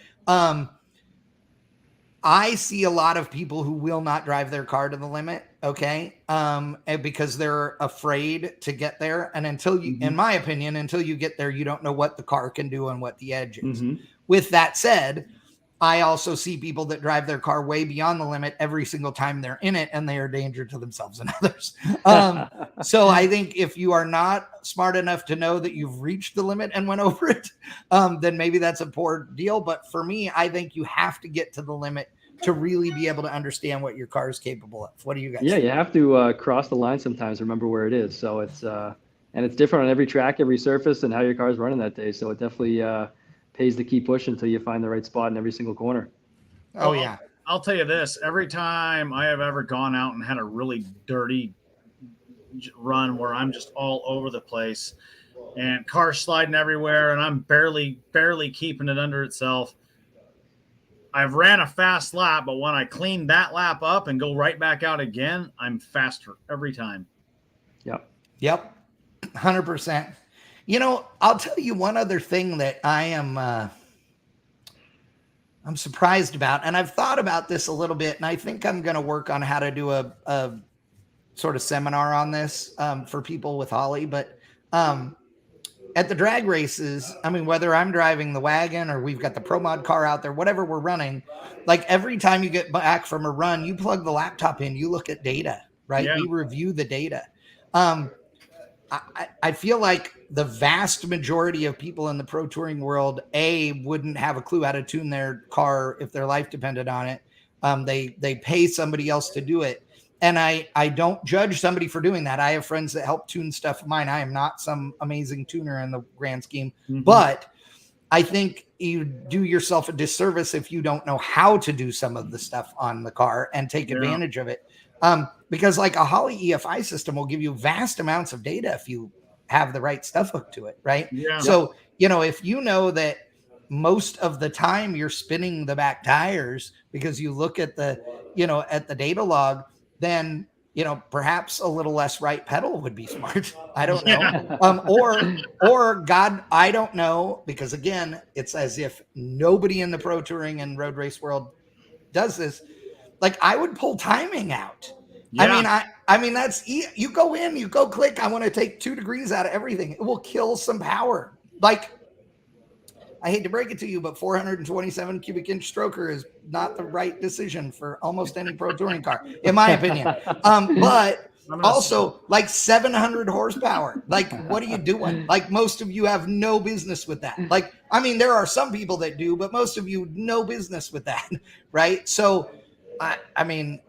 I see a lot of people who will not drive their car to the limit, okay? Because they're afraid to get there. And until you, in my opinion, until you get there, you don't know what the car can do and what the edge is. With that said, I also see people that drive their car way beyond the limit every single time they're in it, and they are a danger to themselves and others. So I think if you are not smart enough to know that you've reached the limit and went over it, then maybe that's a poor deal. But for me, I think you have to get to the limit to really be able to understand what your car is capable of. What do you guys think? You have to cross the line sometimes, remember where it is. So it's and it's different on every track, every surface, and how your car is running that day. So it definitely pays to keep pushing until you find the right spot in every single corner. Oh yeah. I'll tell you this, every time I have ever gone out and had a really dirty run where I'm just all over the place and cars sliding everywhere and I'm barely keeping it under itself, I've ran a fast lap, but when I clean that lap up and go right back out again, I'm faster every time. Yep. 100%. I'll tell you one other thing that I'm surprised about, and I've thought about this a little bit, and I think I'm going to work on how to do a sort of seminar on this for people with Holly. But at the drag races, whether I'm driving the wagon or we've got the Pro Mod car out there, whatever we're running, like every time you get back from a run, you plug the laptop in, you look at data, right? Yeah. We review the data. I feel like the vast majority of people in the pro touring world, wouldn't have a clue how to tune their car if their life depended on it. They pay somebody else to do it. And I don't judge somebody for doing that. I have friends that help tune stuff of mine. I am not some amazing tuner in the grand scheme, but I think you do yourself a disservice if you don't know how to do some of the stuff on the car and take advantage of it. Because like a Holly EFI system will give you vast amounts of data if you have the right stuff hooked to it, right? Yeah. So, if you know that most of the time you're spinning the back tires because you look at the, at the data log, then, perhaps a little less right pedal would be smart. I don't know. Yeah. Or God, I don't know, because again, it's as if nobody in the pro touring and road race world does this. Like, I would pull timing out. Yeah. I mean, you go in, you go click. I want to take 2 degrees out of everything. It will kill some power. Like, I hate to break it to you, but 427 cubic inch stroker is not the right decision for almost any pro touring car, in my opinion. But also, like 700 horsepower. Like, what are you doing? Like, most of you have no business with that. Like, I mean, there are some people that do, but most of you no business with that, right? So, I mean,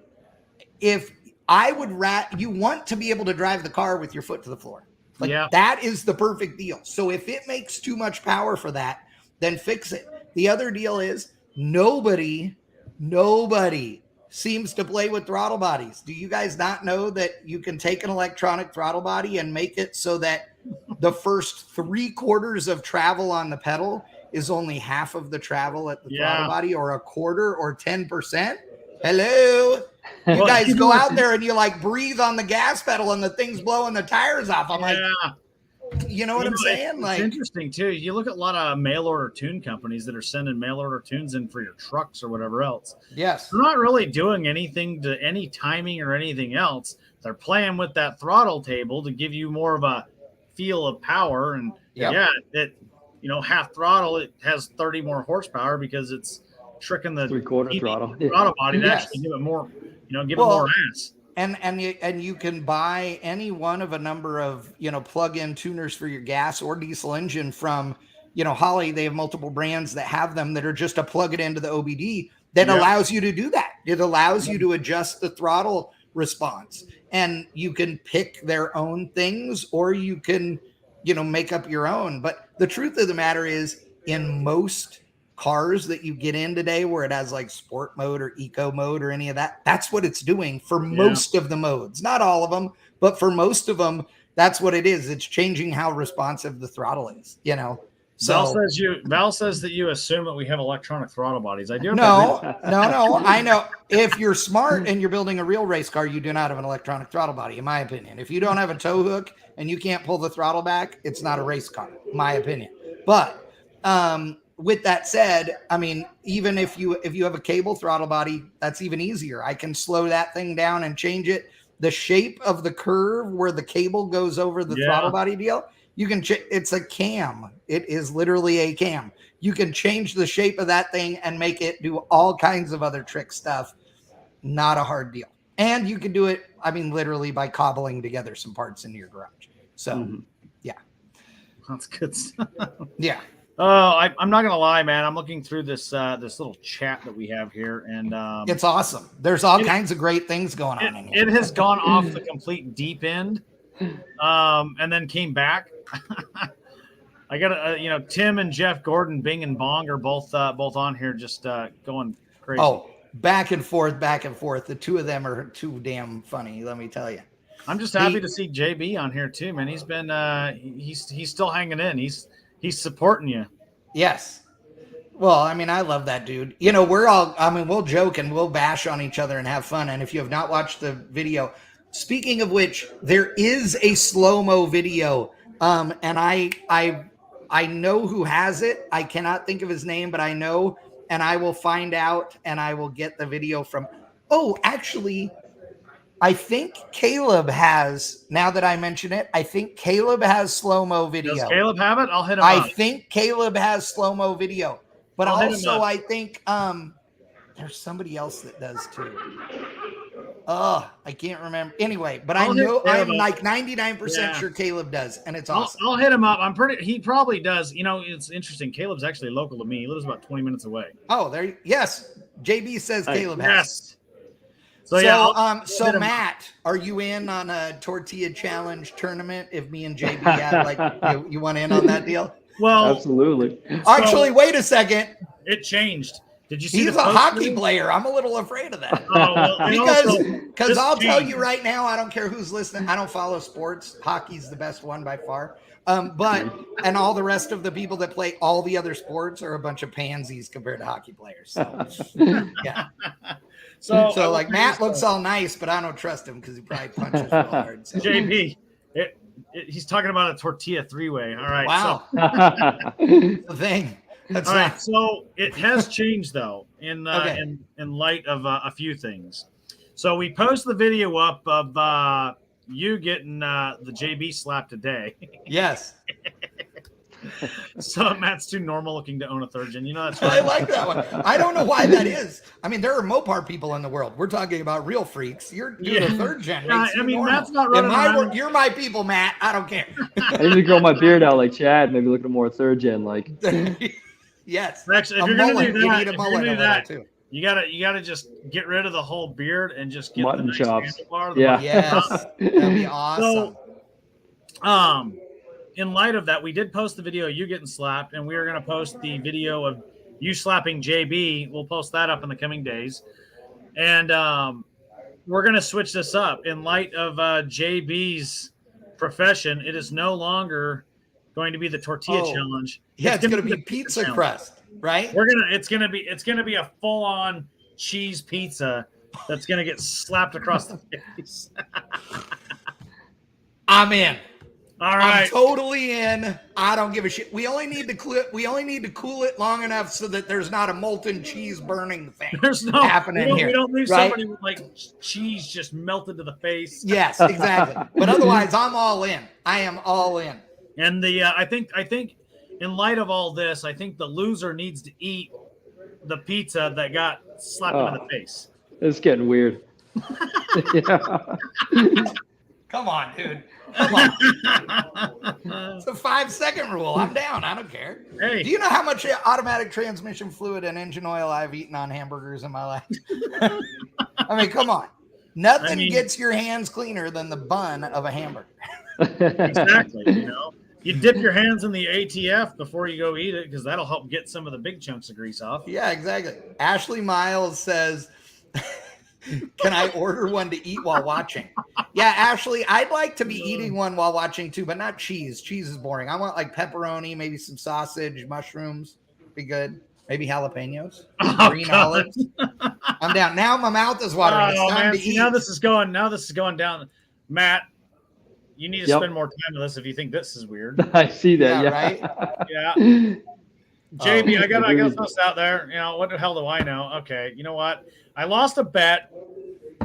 if I would you want to be able to drive the car with your foot to the floor. Like, that is the perfect deal. So if it makes too much power for that, then fix it. The other deal is nobody seems to play with throttle bodies. Do you guys not know that you can take an electronic throttle body and make it so that the first 3/4 of travel on the pedal is only half of the travel at the throttle body, or 1/4 or 10%? Hello. You guys go out there and you like breathe on the gas pedal and the thing's blowing the tires off. I'm like, you know what I'm saying? It's interesting too. You look at a lot of mail order tune companies that are sending mail order tunes in for your trucks or whatever else. Yes. They're not really doing anything to any timing or anything else. They're playing with that throttle table to give you more of a feel of power. And half throttle, it has 30 more horsepower because it's tricking the 3/4 throttle body to actually give it more, give it more ass. And you can buy any one of a number of, plug-in tuners for your gas or diesel engine from, Holley. They have multiple brands that have them that are just a plug it into the OBD that allows you to do that. It allows you to adjust the throttle response, and you can pick their own things, or you can, make up your own. But the truth of the matter is, in most cars that you get in today where it has like sport mode or eco mode or any of that, that's what it's doing for most of the modes. Not all of them, but for most of them, that's what it is. It's changing how responsive the throttle is, So Val says that you assume that we have electronic throttle bodies. I do. No. I know. If you're smart and you're building a real race car, you do not have an electronic throttle body, in my opinion. If you don't have a tow hook and you can't pull the throttle back, it's not a race car, in my opinion. But with that said, I mean, even if you have a cable throttle body, that's even easier. I can slow that thing down and change it. The shape of the curve where the cable goes over the throttle body deal, you can it's a cam. It is literally a cam. You can change the shape of that thing and make it do all kinds of other trick stuff. Not a hard deal. And you can do it, I mean, literally by cobbling together some parts into your garage. So, That's good stuff. Yeah. Oh, I'm not gonna lie, man. I'm looking through this little chat that we have here, and it's awesome. There's all kinds of great things going on in here. It has gone off the complete deep end, and then came back. I got Tim and Jeff Gordon, Bing and Bong are both on here, just going crazy. Oh, back and forth. The two of them are too damn funny. Let me tell you. I'm just happy to see JB on here too, man. He's been he's still hanging in. He's supporting you. Yes. Well, I mean, I love that dude. We'll joke and we'll bash on each other and have fun. And if you have not watched the video, speaking of which, there is a slow-mo video. And I know who has it. I cannot think of his name, but I know, and I will find out and I will get the video from. Oh, actually, I think Caleb has, now that I mention it, I think Caleb has slow-mo video. Does Caleb have it? I'll hit him up. I think Caleb has slow-mo video. But also I think there's somebody else that does too. Oh, I can't remember. Anyway, but I'm like 99% sure Caleb does, and it's awesome. I'll hit him up. He probably does. It's interesting. Caleb's actually local to me. He lives about 20 minutes away. Oh, yes. JB says Caleb has. So Matt, are you in on a tortilla challenge tournament? If me and JB have you want in on that deal? Well, absolutely. Actually, wait a second. It changed. Did you see? He's a hockey player. I'm a little afraid of that. Because I'll tell you right now, I don't care who's listening. I don't follow sports. Hockey's the best one by far. And all the rest of the people that play all the other sports are a bunch of pansies compared to hockey players. So, yeah. So like Matt looks all nice, but I don't trust him because he probably punches real hard. So. JB, he's talking about a tortilla three-way. All right. Wow. So, the thing. That's all right. So it has changed though in light of a few things. So we post the video up of you getting the JB slap today. Yes. So Matt's too normal looking to own a third gen. You know that's right. I like that one. I don't know why that is. I mean, there are Mopar people in the world. We're talking about real freaks. You're doing a third gen. I mean, Matt's not running around. You're my people, Matt. I don't care. I need to grow my beard out like Chad. Maybe look at more third gen like. Yes. Actually, if you're going to do that, you need a mullet over there too. You gotta just get rid of the whole beard and just get mutton the nice chops. handlebar. Yes, that'd be awesome. So, in light of that, we did post the video of you getting slapped, and we are going to post the video of you slapping JB. We'll post that up in the coming days, and we're going to switch this up in light of JB's profession. It is no longer going to be the tortilla challenge. Yeah, it's going to be pizza crust. Right? It's gonna be a full-on cheese pizza that's gonna get slapped across the face. I'm in. All right. I'm totally in. I don't give a shit. We only need to cool it long enough so that there's not a molten cheese burning thing. There's no happening here. We don't leave somebody with like cheese just melted to the face. Yes, exactly. But otherwise, I'm all in. I am all in. And I think in light of all this, I think the loser needs to eat the pizza that got slapped in the face. It's getting weird. Come on, dude. Come on. It's a 5-second rule. I'm down. I don't care. Hey. Do you know how much automatic transmission fluid and engine oil I've eaten on hamburgers in my life? I mean, come on. Nothing gets your hands cleaner than the bun of a hamburger. Exactly. You know. You dip your hands in the ATF before you go eat it because that'll help get some of the big chunks of grease off. Yeah, exactly. Ashley Miles says, can I order one to eat while watching? Yeah, Ashley, I'd like to be eating one while watching too, but not cheese. Cheese is boring. I want like pepperoni, maybe some sausage, mushrooms. Be good. Maybe jalapenos, green olives. I'm down. Now my mouth is watering. It's time to eat. Now this is going down. Matt, you need to spend more time with us if you think this is weird. I see that. Yeah. Right. Yeah. JB, I got this out there. You know, what the hell do I know? Okay. You know what? I lost a bet,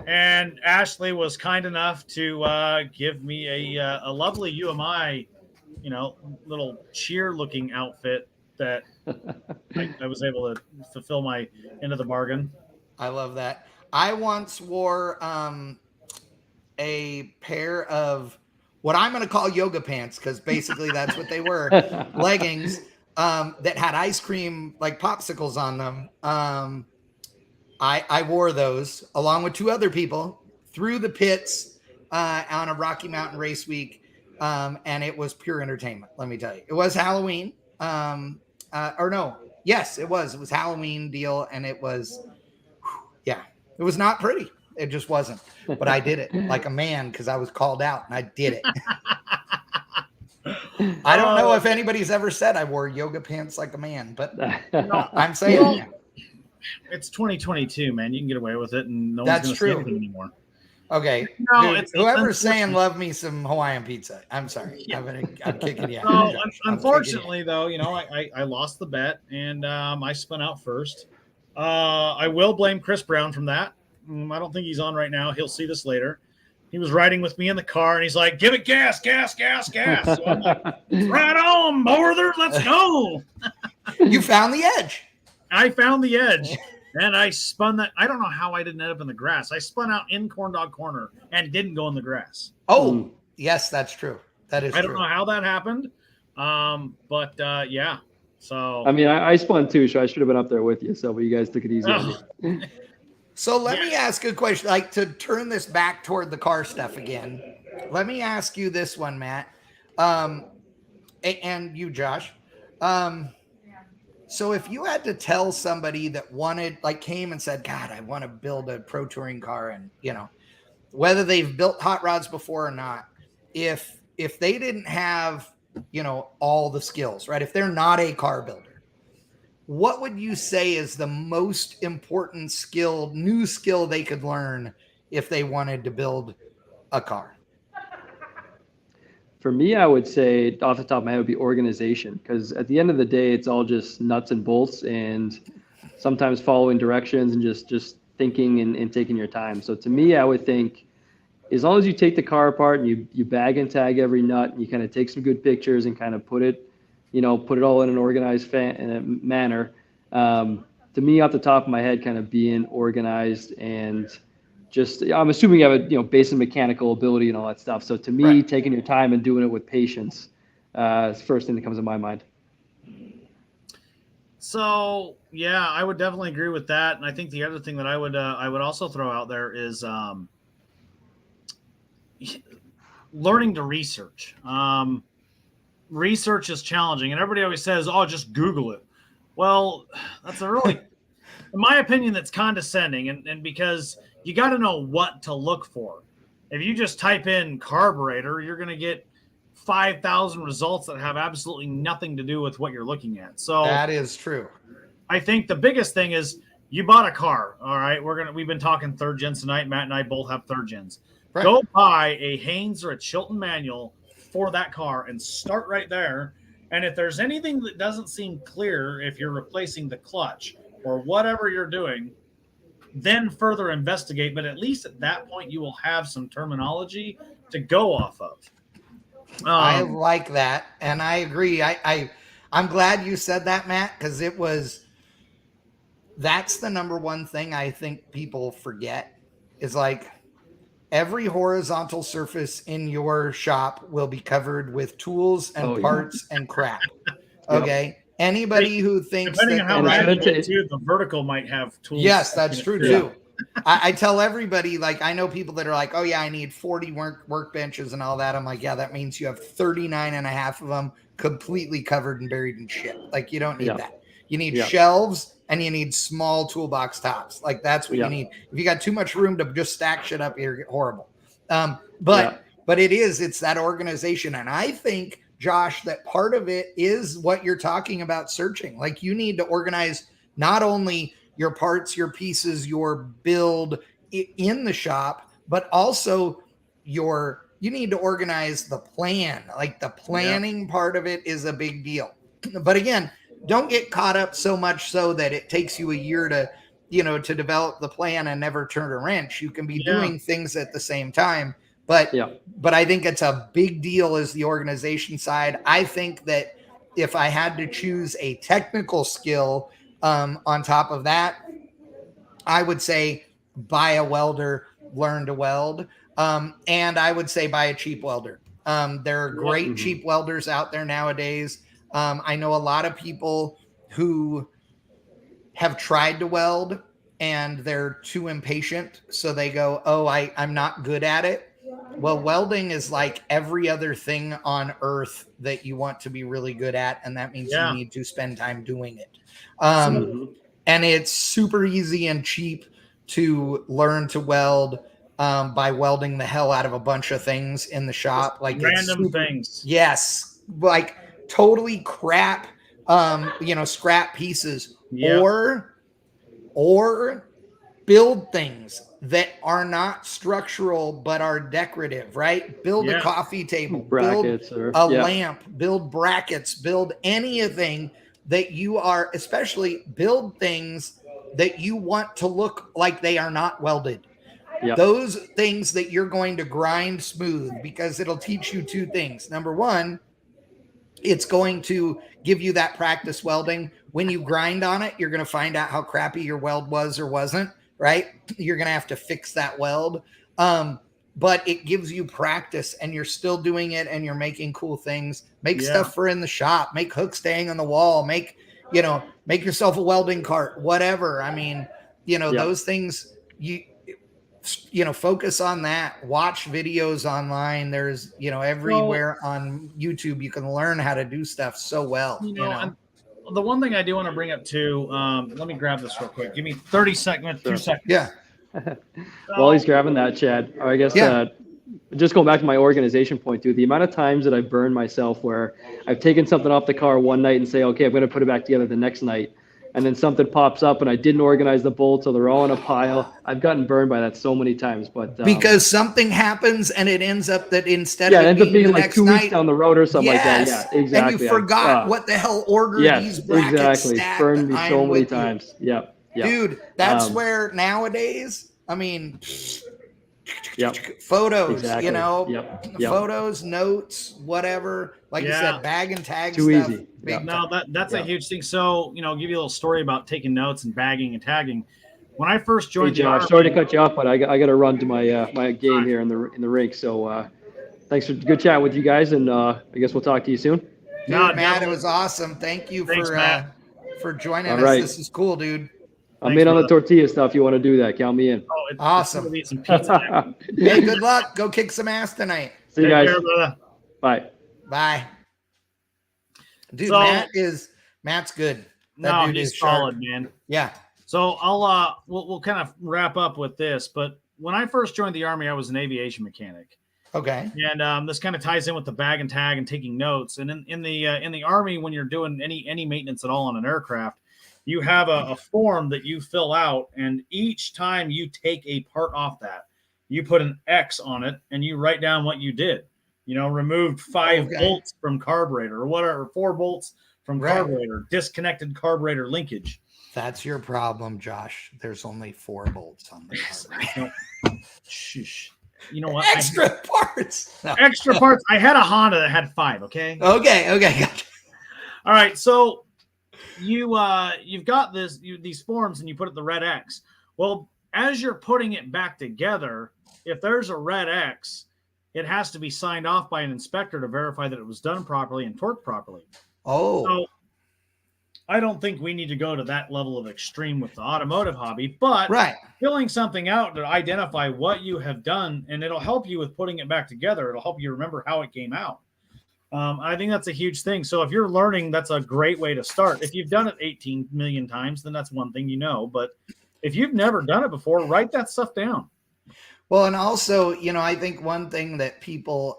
and Ashley was kind enough to give me a lovely UMI, little cheer-looking outfit that I was able to fulfill my end of the bargain. I love that. I once wore a pair of what I'm going to call yoga pants, because basically that's what they were, leggings that had ice cream, like popsicles on them. I wore those along with two other people through the pits on a Rocky Mountain race week. And it was pure entertainment. Let me tell you, it was Halloween. Yes, it was Halloween deal. And it was, it was not pretty. It just wasn't, but I did it like a man because I was called out and I did it. I don't know if anybody's ever said I wore yoga pants like a man, but I'm saying it's 2022, man. You can get away with it, and no one's going to say anything anymore. Okay, dude, whoever's saying love me some Hawaiian pizza. I'm sorry, I'm kicking you out. So, unfortunately, though, I lost the bet, and I spun out first. I will blame Chris Brown from that. I don't think he's on right now. He'll see this later. He was riding with me in the car, and he's like, "Give it gas, gas, gas, gas." So I'm like, "Right on, Northern, let's go." You found the edge. I found the edge, and I spun that. I don't know how I didn't end up in the grass. I spun out in Corn Dog Corner and didn't go in the grass. Oh, yes, that's true. That is. I don't know how that happened, but yeah. So I mean, I spun too, so I should have been up there with you. So, but you guys took it easy on me. So let me ask a question, like to turn this back toward the car stuff again. Let me ask you this one, Matt, and you, Josh. So if you had to tell somebody that came and said, God, I want to build a pro touring car, and whether they've built hot rods before or not, if they didn't have, all the skills, right? If they're not a car builder, what would you say is the most important new skill they could learn if they wanted to build a car? For me, I would say off the top of my head would be organization, because at the end of the day, it's all just nuts and bolts and sometimes following directions and just thinking and taking your time. So to me, I would think as long as you take the car apart and you bag and tag every nut and you kind of take some good pictures and kind of put it all in an organized manner. To me, off the top of my head, kind of being organized and just, I'm assuming you have a basic mechanical ability and all that stuff. So to me, Right. taking your time and doing it with patience is the first thing that comes to my mind. So yeah, I would definitely agree with that. And I think the other thing that I would also throw out there is learning to research. Research is challenging, and everybody always says, "Oh, just Google it." Well, that's a really, in my opinion, that's condescending, and because you got to know what to look for. If you just type in carburetor, you're going to get 5,000 results that have absolutely nothing to do with what you're looking at. So That is true. I think the biggest thing is you bought a car. All right, we've been talking third gens tonight. Matt and I both have third gens. Right. Go buy a Haynes or a Chilton manual for that car and start right there. And if there's anything that doesn't seem clear, if you're replacing the clutch or whatever you're doing, then further investigate. But at least at that point, you will have some terminology to go off of. I like that, and I agree. I'm glad you said that, Matt, because that's the number one thing I think people forget is like every horizontal surface in your shop will be covered with tools and parts and crap. Okay. Anybody who thinks depending that on how rapid it is, the vertical might have tools. Yes, that's true too. I tell everybody, like, I know people that are like, oh yeah, I need 40 workbenches and all that. I'm like, yeah, that means you have 39 and a half of them completely covered and buried in shit. Like, you don't need that. You need shelves and you need small toolbox tops. Like, that's what you need. If you got too much room to just stack shit up here, horrible. But it's that organization. And I think, Josh, that part of it is what you're talking about searching. Like, you need to organize not only your parts, your pieces, your build in the shop, but also you need to organize the plan. Like, the planning part of it is a big deal. But again, don't get caught up so much so that it takes you a year to develop the plan and never turn a wrench. You can be doing things at the same time. But I think it's a big deal is the organization side. I think that if I had to choose a technical skill on top of that, I would say buy a welder, learn to weld. And I would say buy a cheap welder. There are great cheap welders out there nowadays. I know a lot of people who have tried to weld and they're too impatient. So they go, oh, I'm not good at it. Well, welding is like every other thing on earth that you want to be really good at. And that means you need to spend time doing it. And it's super easy and cheap to learn to weld by welding the hell out of a bunch of things in the shop. Like random things. Yes. Like totally crap, scrap pieces or build things that are not structural but are decorative, right? Build a coffee table, brackets, build a lamp, build brackets, build anything that you are, especially build things that you want to look like they are not welded. Those things that you're going to grind smooth, because it'll teach you two things. Number one, it's going to give you that practice welding. When you grind on it, you're going to find out how crappy your weld was or wasn't, right? You're going to have to fix that weld. But it gives you practice and you're still doing it and you're making cool things. Make stuff for in the shop, make hooks to hang on the wall, make yourself a welding cart, whatever. I mean, those things focus on that, watch videos online. There's, everywhere on YouTube, you can learn how to do stuff so well. And the one thing I do want to bring up too, let me grab this real quick. Give me 30 seconds, 2 seconds. Yeah. While he's grabbing that, Chad, I guess just going back to my organization point, dude, the amount of times that I burned myself where I've taken something off the car one night and say, okay, I'm going to put it back together the next night. and then something pops up and I didn't organize the bolts, or they're all in a pile. I've gotten burned by that so many times, but because something happens and it ends up that instead yeah, of it it ends up being being the like next 2 weeks night, down the road or something like that. yes, Yeah, exactly. and you forgot what the hell order these Yes, brackets exactly. stacked. Burned me so I'm many with you. times. Yep. Yep. Dude, that's where nowadays, I mean, Yep. photos, Exactly. you know, Yep. photos, notes, whatever. Like you said, bag and tag Too stuff. easy. Big No, time. that's a huge thing. So, I'll give you a little story about taking notes and bagging and tagging. When I first Hey joined the Josh, Army, sorry to cut you off, but I got to run to my my game here in the rink. So thanks for good chat with you guys, and I guess we'll talk to you soon. Dude, No, Matt, definitely. it was awesome. Thank you Thanks, Matt. for joining All us. right. This is cool, dude. I'm Thanks, in on the brother. tortilla stuff. You want to do that? Count me in. Oh, it's Awesome. gonna be some pizza. Hey, good luck. Go kick some ass tonight. See you Take guys. care, brother. Bye. Bye. Dude, So- Matt's good. That No, dude he's is sharp. solid, man. Yeah. So we'll kind of wrap up with this. But when I first joined the Army, I was an aviation mechanic. Okay. And this kind of ties in with the bag and tag and taking notes. And in the Army, when you're doing any maintenance at all on an aircraft, you have a form that you fill out, and each time you take a part off that, you put an X on it, and you write down what you did. Removed 5 bolts from carburetor, or whatever, 4 bolts from carburetor, disconnected carburetor linkage. That's your problem, Josh. There's only 4 bolts on the carburetor. Shush. You know what? Extra parts. No. Extra parts. I had a Honda that had 5. Okay. Okay. All right. So you've got these forms, and you put it the red X. Well, as you're putting it back together, if there's a red X, it has to be signed off by an inspector to verify that it was done properly and torqued properly. Oh. So I don't think we need to go to that level of extreme with the automotive hobby, but filling something out to identify what you have done, and it'll help you with putting it back together. It'll help you remember how it came out. I think that's a huge thing. So if you're learning, that's a great way to start. If you've done it 18 million times, then that's one thing, but if you've never done it before, write that stuff down. Well, and also, I think one thing that people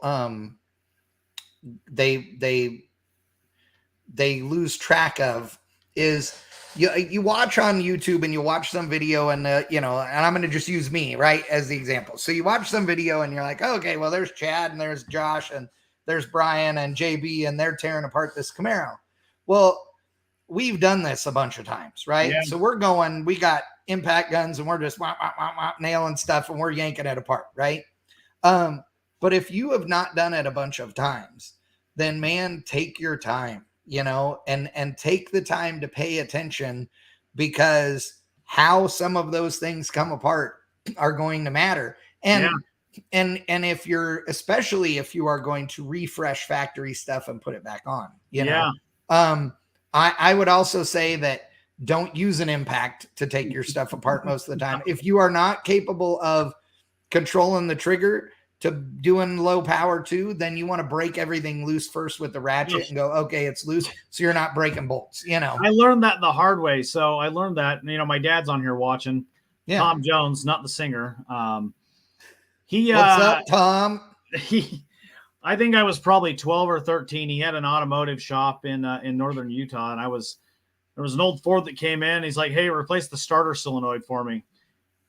they lose track of is you watch on YouTube and you watch some video, and and I'm going to just use me as the example. So you watch some video and you're like, oh, okay, well, there's Chad and there's Josh and there's Brian and JB, and they're tearing apart this Camaro. Well, we've done this a bunch of times, right? Yeah. So we got impact guns and we're just nailing stuff and we're yanking it apart, right? But if you have not done it a bunch of times, then man, take your time, and take the time to pay attention, because how some of those things come apart are going to matter. And especially if you are going to refresh factory stuff and put it back on, I would also say that don't use an impact to take your stuff apart most of the time. If you are not capable of controlling the trigger to doing low power too, then you want to break everything loose first with the ratchet and go, okay, it's loose. So you're not breaking bolts, I learned that the hard way. So I learned that, my dad's on here watching. Tom Jones, not the singer. What's up, Tom? I think I was probably 12 or 13. He had an automotive shop in northern Utah, and there was an old Ford that came in. He's like, hey, replace the starter solenoid for me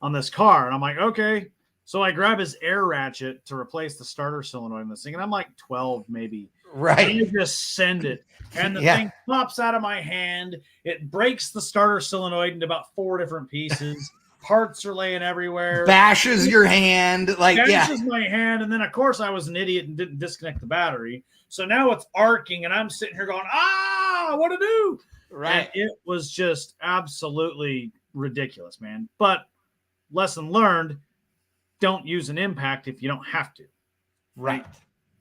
on this car. And I'm like, okay. So I grab his air ratchet to replace the starter solenoid in this thing. And I'm like 12, maybe. Right. And you just send it. And the thing pops out of my hand. It breaks the starter solenoid into about 4 different pieces. Parts are laying everywhere. Bashes your hand. Bashes my hand. And then, of course, I was an idiot and didn't disconnect the battery. So now it's arcing, and I'm sitting here going, what to do? Right. And it was just absolutely ridiculous, man. But lesson learned, don't use an impact if you don't have to. Right.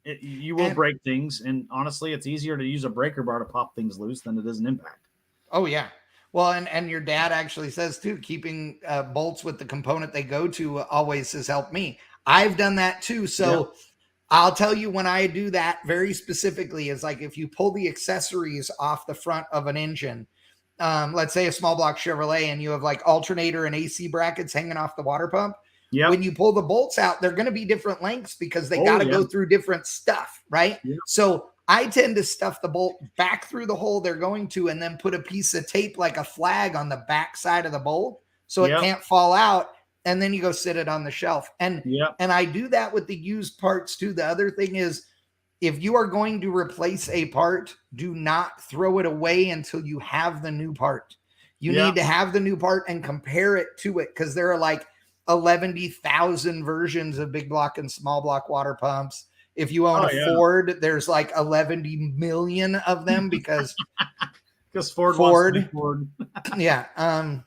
You will break things. And honestly, it's easier to use a breaker bar to pop things loose than it is an impact. Oh, yeah. Well, and your dad actually says, too, keeping bolts with the component they go to always has helped me. I've done that, too. So I'll tell you, when I do that very specifically, is like if you pull the accessories off the front of an engine, let's say a small block Chevrolet, and you have like alternator and AC brackets hanging off the water pump. Yep. When you pull the bolts out, they're going to be different lengths because they got to go through different stuff, right? Yep. So I tend to stuff the bolt back through the hole they're going to, and then put a piece of tape like a flag on the back side of the bolt so it can't fall out. And then you go sit it on the shelf. And I do that with the used parts too. The other thing is, if you are going to replace a part, do not throw it away until you have the new part. You need to have the new part and compare it to it, because there are like 11,000 versions of big block and small block water pumps. If you own a Ford, there's like 11 million of them because Ford. Yeah.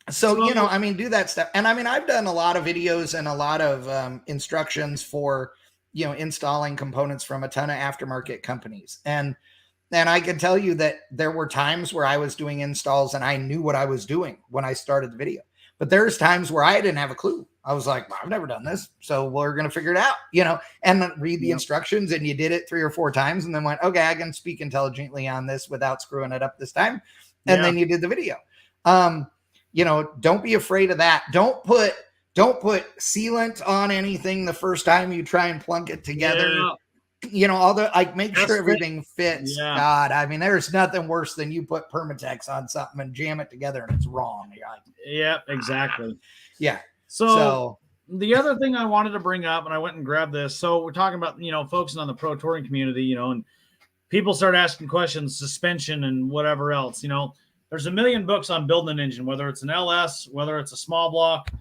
So, you know, I mean, do that stuff. And I mean, I've done a lot of videos and a lot of instructions for, you know, installing components from a ton of aftermarket companies. And I can tell you that there were times where I was doing installs and I knew what I was doing when I started the video. But there's times where I didn't have a clue. I was like, well, I've never done this, so we're going to figure it out, you know, and read the instructions, and you did it 3 or 4 times and then went, okay, I can speak intelligently on this without screwing it up this time. And then you did the video. You know, don't be afraid of that. Don't put sealant on anything the first time you try and plunk it together. You know, all the, like, make sure everything fits. God, I mean, there's nothing worse than you put Permatex on something and jam it together and it's wrong. You're like, exactly. Yeah. So the other thing I wanted to bring up, and I went and grabbed this. So we're talking about, you know, focusing on the pro touring community, you know, and people start asking questions, suspension and whatever else. You know, there's a million books on building an engine, whether it's an LS, whether it's a small block,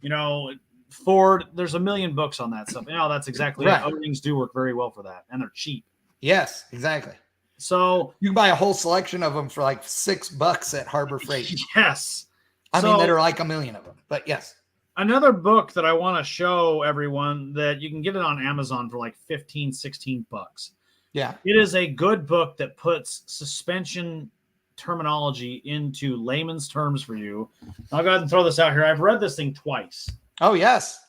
you know, Ford, there's a million books on that stuff. You know, that's exactly it. O-rings do work very well for that, and they're cheap. Yes, exactly. So you can buy a whole selection of them for like $6 at Harbor Freight. Yes. I mean, there are like a million of them, but yes. Another book that I want to show everyone, that you can get it on Amazon for like $15-16. Yeah. It is a good book that puts suspension terminology into layman's terms for you. I'll go ahead and throw this out here. I've read this thing twice. Oh, yes.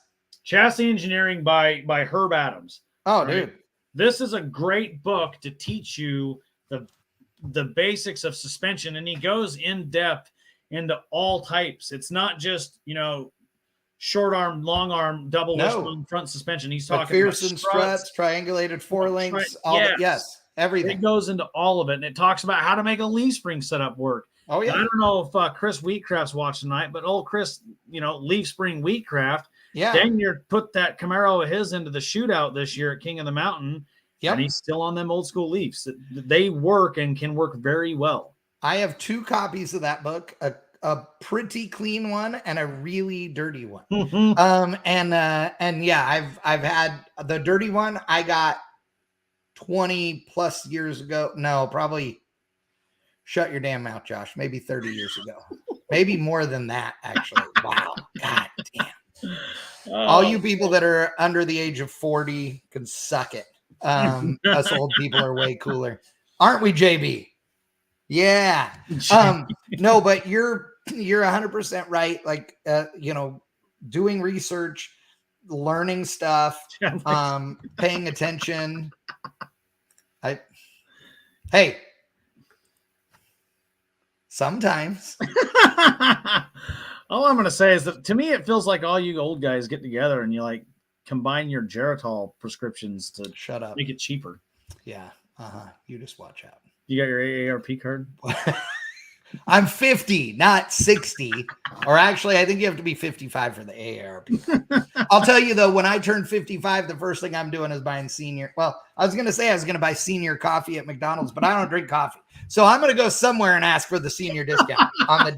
Chassis Engineering by Herb Adams. Oh, dude. This is a great book to teach you the basics of suspension, and he goes in depth into all types. It's not just, you know, short arm, long arm, double wishbone front suspension. He's talking about struts, triangulated forelings, all that. Yes, everything. It goes into all of it, and it talks about how to make a leaf spring setup work. Oh, yeah. And I don't know if Chris Wheatcraft's watching tonight, but old Chris, you know, leaf spring Wheatcraft. Yeah. Daniel put that Camaro of his into the shootout this year at King of the Mountain. And he's still on them old school Leafs. They work and can work very well. I have 2 copies of that book, a pretty clean one and a really dirty one. And yeah, I've had the dirty one. I got 20 plus years ago. No, probably, shut your damn mouth, Josh. Maybe 30 years ago. Maybe more than that, actually. Wow. God damn. All you people that are under the age of 40 can suck it. Us old people are way cooler. Aren't we, JB? Yeah. No, but you're 100% right. Like, you know, doing research, learning stuff, paying attention. Hey, sometimes. All I'm going to say is that to me, it feels like all you old guys get together and you like combine your Geritol prescriptions to shut up, make it cheaper. Yeah. You just watch out. You got your AARP card? I'm 50, not 60. Or actually, I think you have to be 55 for the AARP. I'll tell you, though, when I turn 55, the first thing I'm doing is buying senior. Well, I was going to say I was going to buy senior coffee at McDonald's, but I don't drink coffee. So I'm going to go somewhere and ask for the senior discount on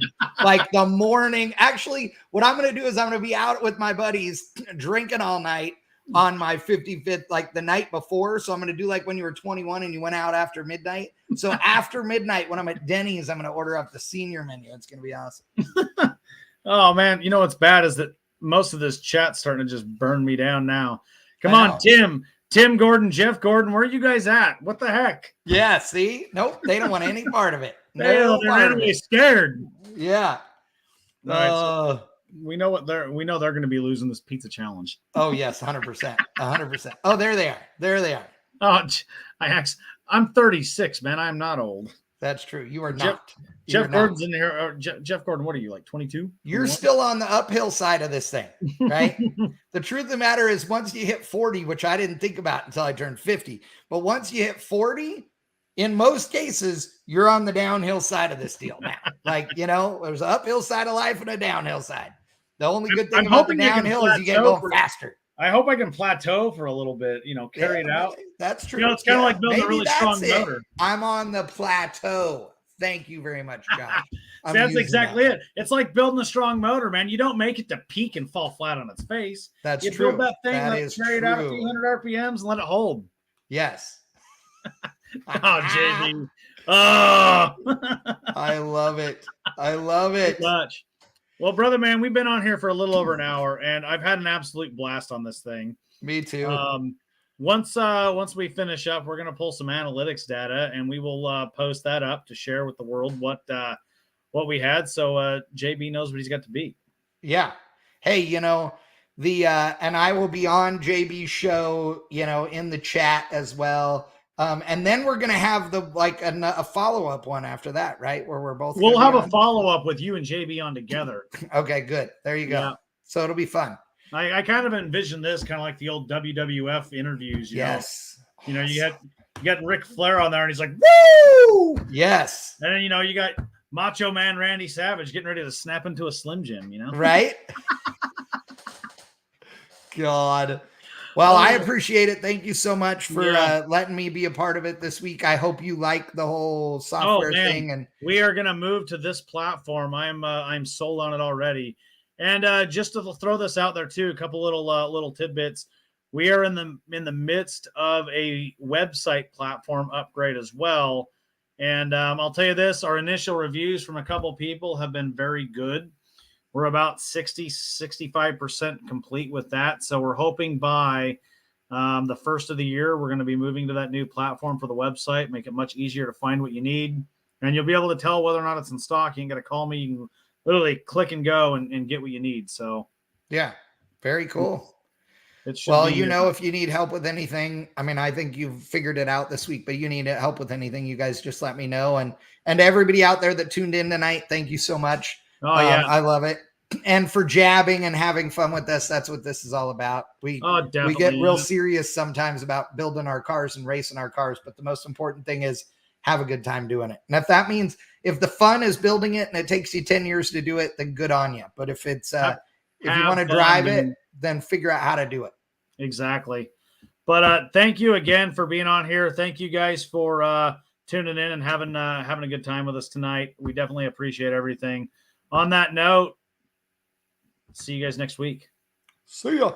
the morning. Actually, what I'm going to do is I'm going to be out with my buddies drinking all night on my 55th, like the night before. So I'm going to do like when you were 21 and you went out after midnight. So after midnight, when I'm at Denny's, I'm going to order up the senior menu. It's going to be awesome. Oh man. You know, what's bad is that most of this chat's starting to just burn me down now. Come on, Tim Gordon, Jeff Gordon, where are you guys at? What the heck? Yeah. See, nope. They don't want any part of it. They're really scared. Yeah. All right, so we know they're going to be losing this pizza challenge. Oh yes, 100%, 100%. Oh, there they are. There they are. Oh, I'm 36, man. I'm not old. That's true. You are Jeff- not. Jeff Gordon's in here. Jeff Gordon, what are you, like 22? You're still on the uphill side of this thing, right? The truth of the matter is once you hit 40, which I didn't think about until I turned 50, but once you hit 40, in most cases, you're on the downhill side of this deal now. Like, there's an uphill side of life and a downhill side. The only good thing about the downhill is you get going faster. I hope I can plateau for a little bit, carry it out. That's true. It's kind of like building a really strong motor. I'm on the plateau. Thank you very much, Josh. That's exactly it. It's like building a strong motor, man. You don't make it to peak and fall flat on its face. That's you true. Build that thing, carry it out a few hundred RPMs and let it hold. Yes. Oh, JB. Oh. I love it. I love it. Much. Well, brother, man, we've been on here for a little over an hour, and I've had an absolute blast on this thing. Me too. Once we finish up, we're going to pull some analytics data, and we will post that up to share with the world what we had. So JB knows what he's got to beat. Yeah. Hey, and I will be on JB's show, in the chat as well. And then we're going to have a follow-up one after that, right? Where we'll have a follow-up with you and JB on together. Okay, good. There you go. Yeah. So it'll be fun. I kind of envision this kind of like the old WWF interviews. Yes. You got Ric Flair on there and he's like, woo! Yes. And then, you got Macho Man Randy Savage getting ready to snap into a Slim Jim, Right? God. Well, I appreciate it. Thank you so much for letting me be a part of it this week. I hope you like the whole software thing. And we are going to move to this platform. I'm sold on it already. And just to throw this out there too, a couple little tidbits. We are in the midst of a website platform upgrade as well. And I'll tell you this, our initial reviews from a couple people have been very good. We're about 65% complete with that. So we're hoping by the first of the year, we're going to be moving to that new platform for the website, make it much easier to find what you need. And you'll be able to tell whether or not it's in stock. You ain't got to call me. You can literally click and go and get what you need. So, yeah, very cool. If you need help with anything, I think you've figured it out this week, but you need help with anything, you guys just let me know. And everybody out there that tuned in tonight, thank you so much. Oh, yeah. I love it. And for jabbing and having fun with us, that's what this is all about. We get real serious sometimes about building our cars and racing our cars, but the most important thing is have a good time doing it. And if that means if the fun is building it and it takes you 10 years to do it, then good on you. But if it's if you want to drive it, then figure out how to do it. Exactly. But thank you again for being on here. Thank you guys for tuning in and having a good time with us tonight. We definitely appreciate everything. On that note, see you guys next week. See ya.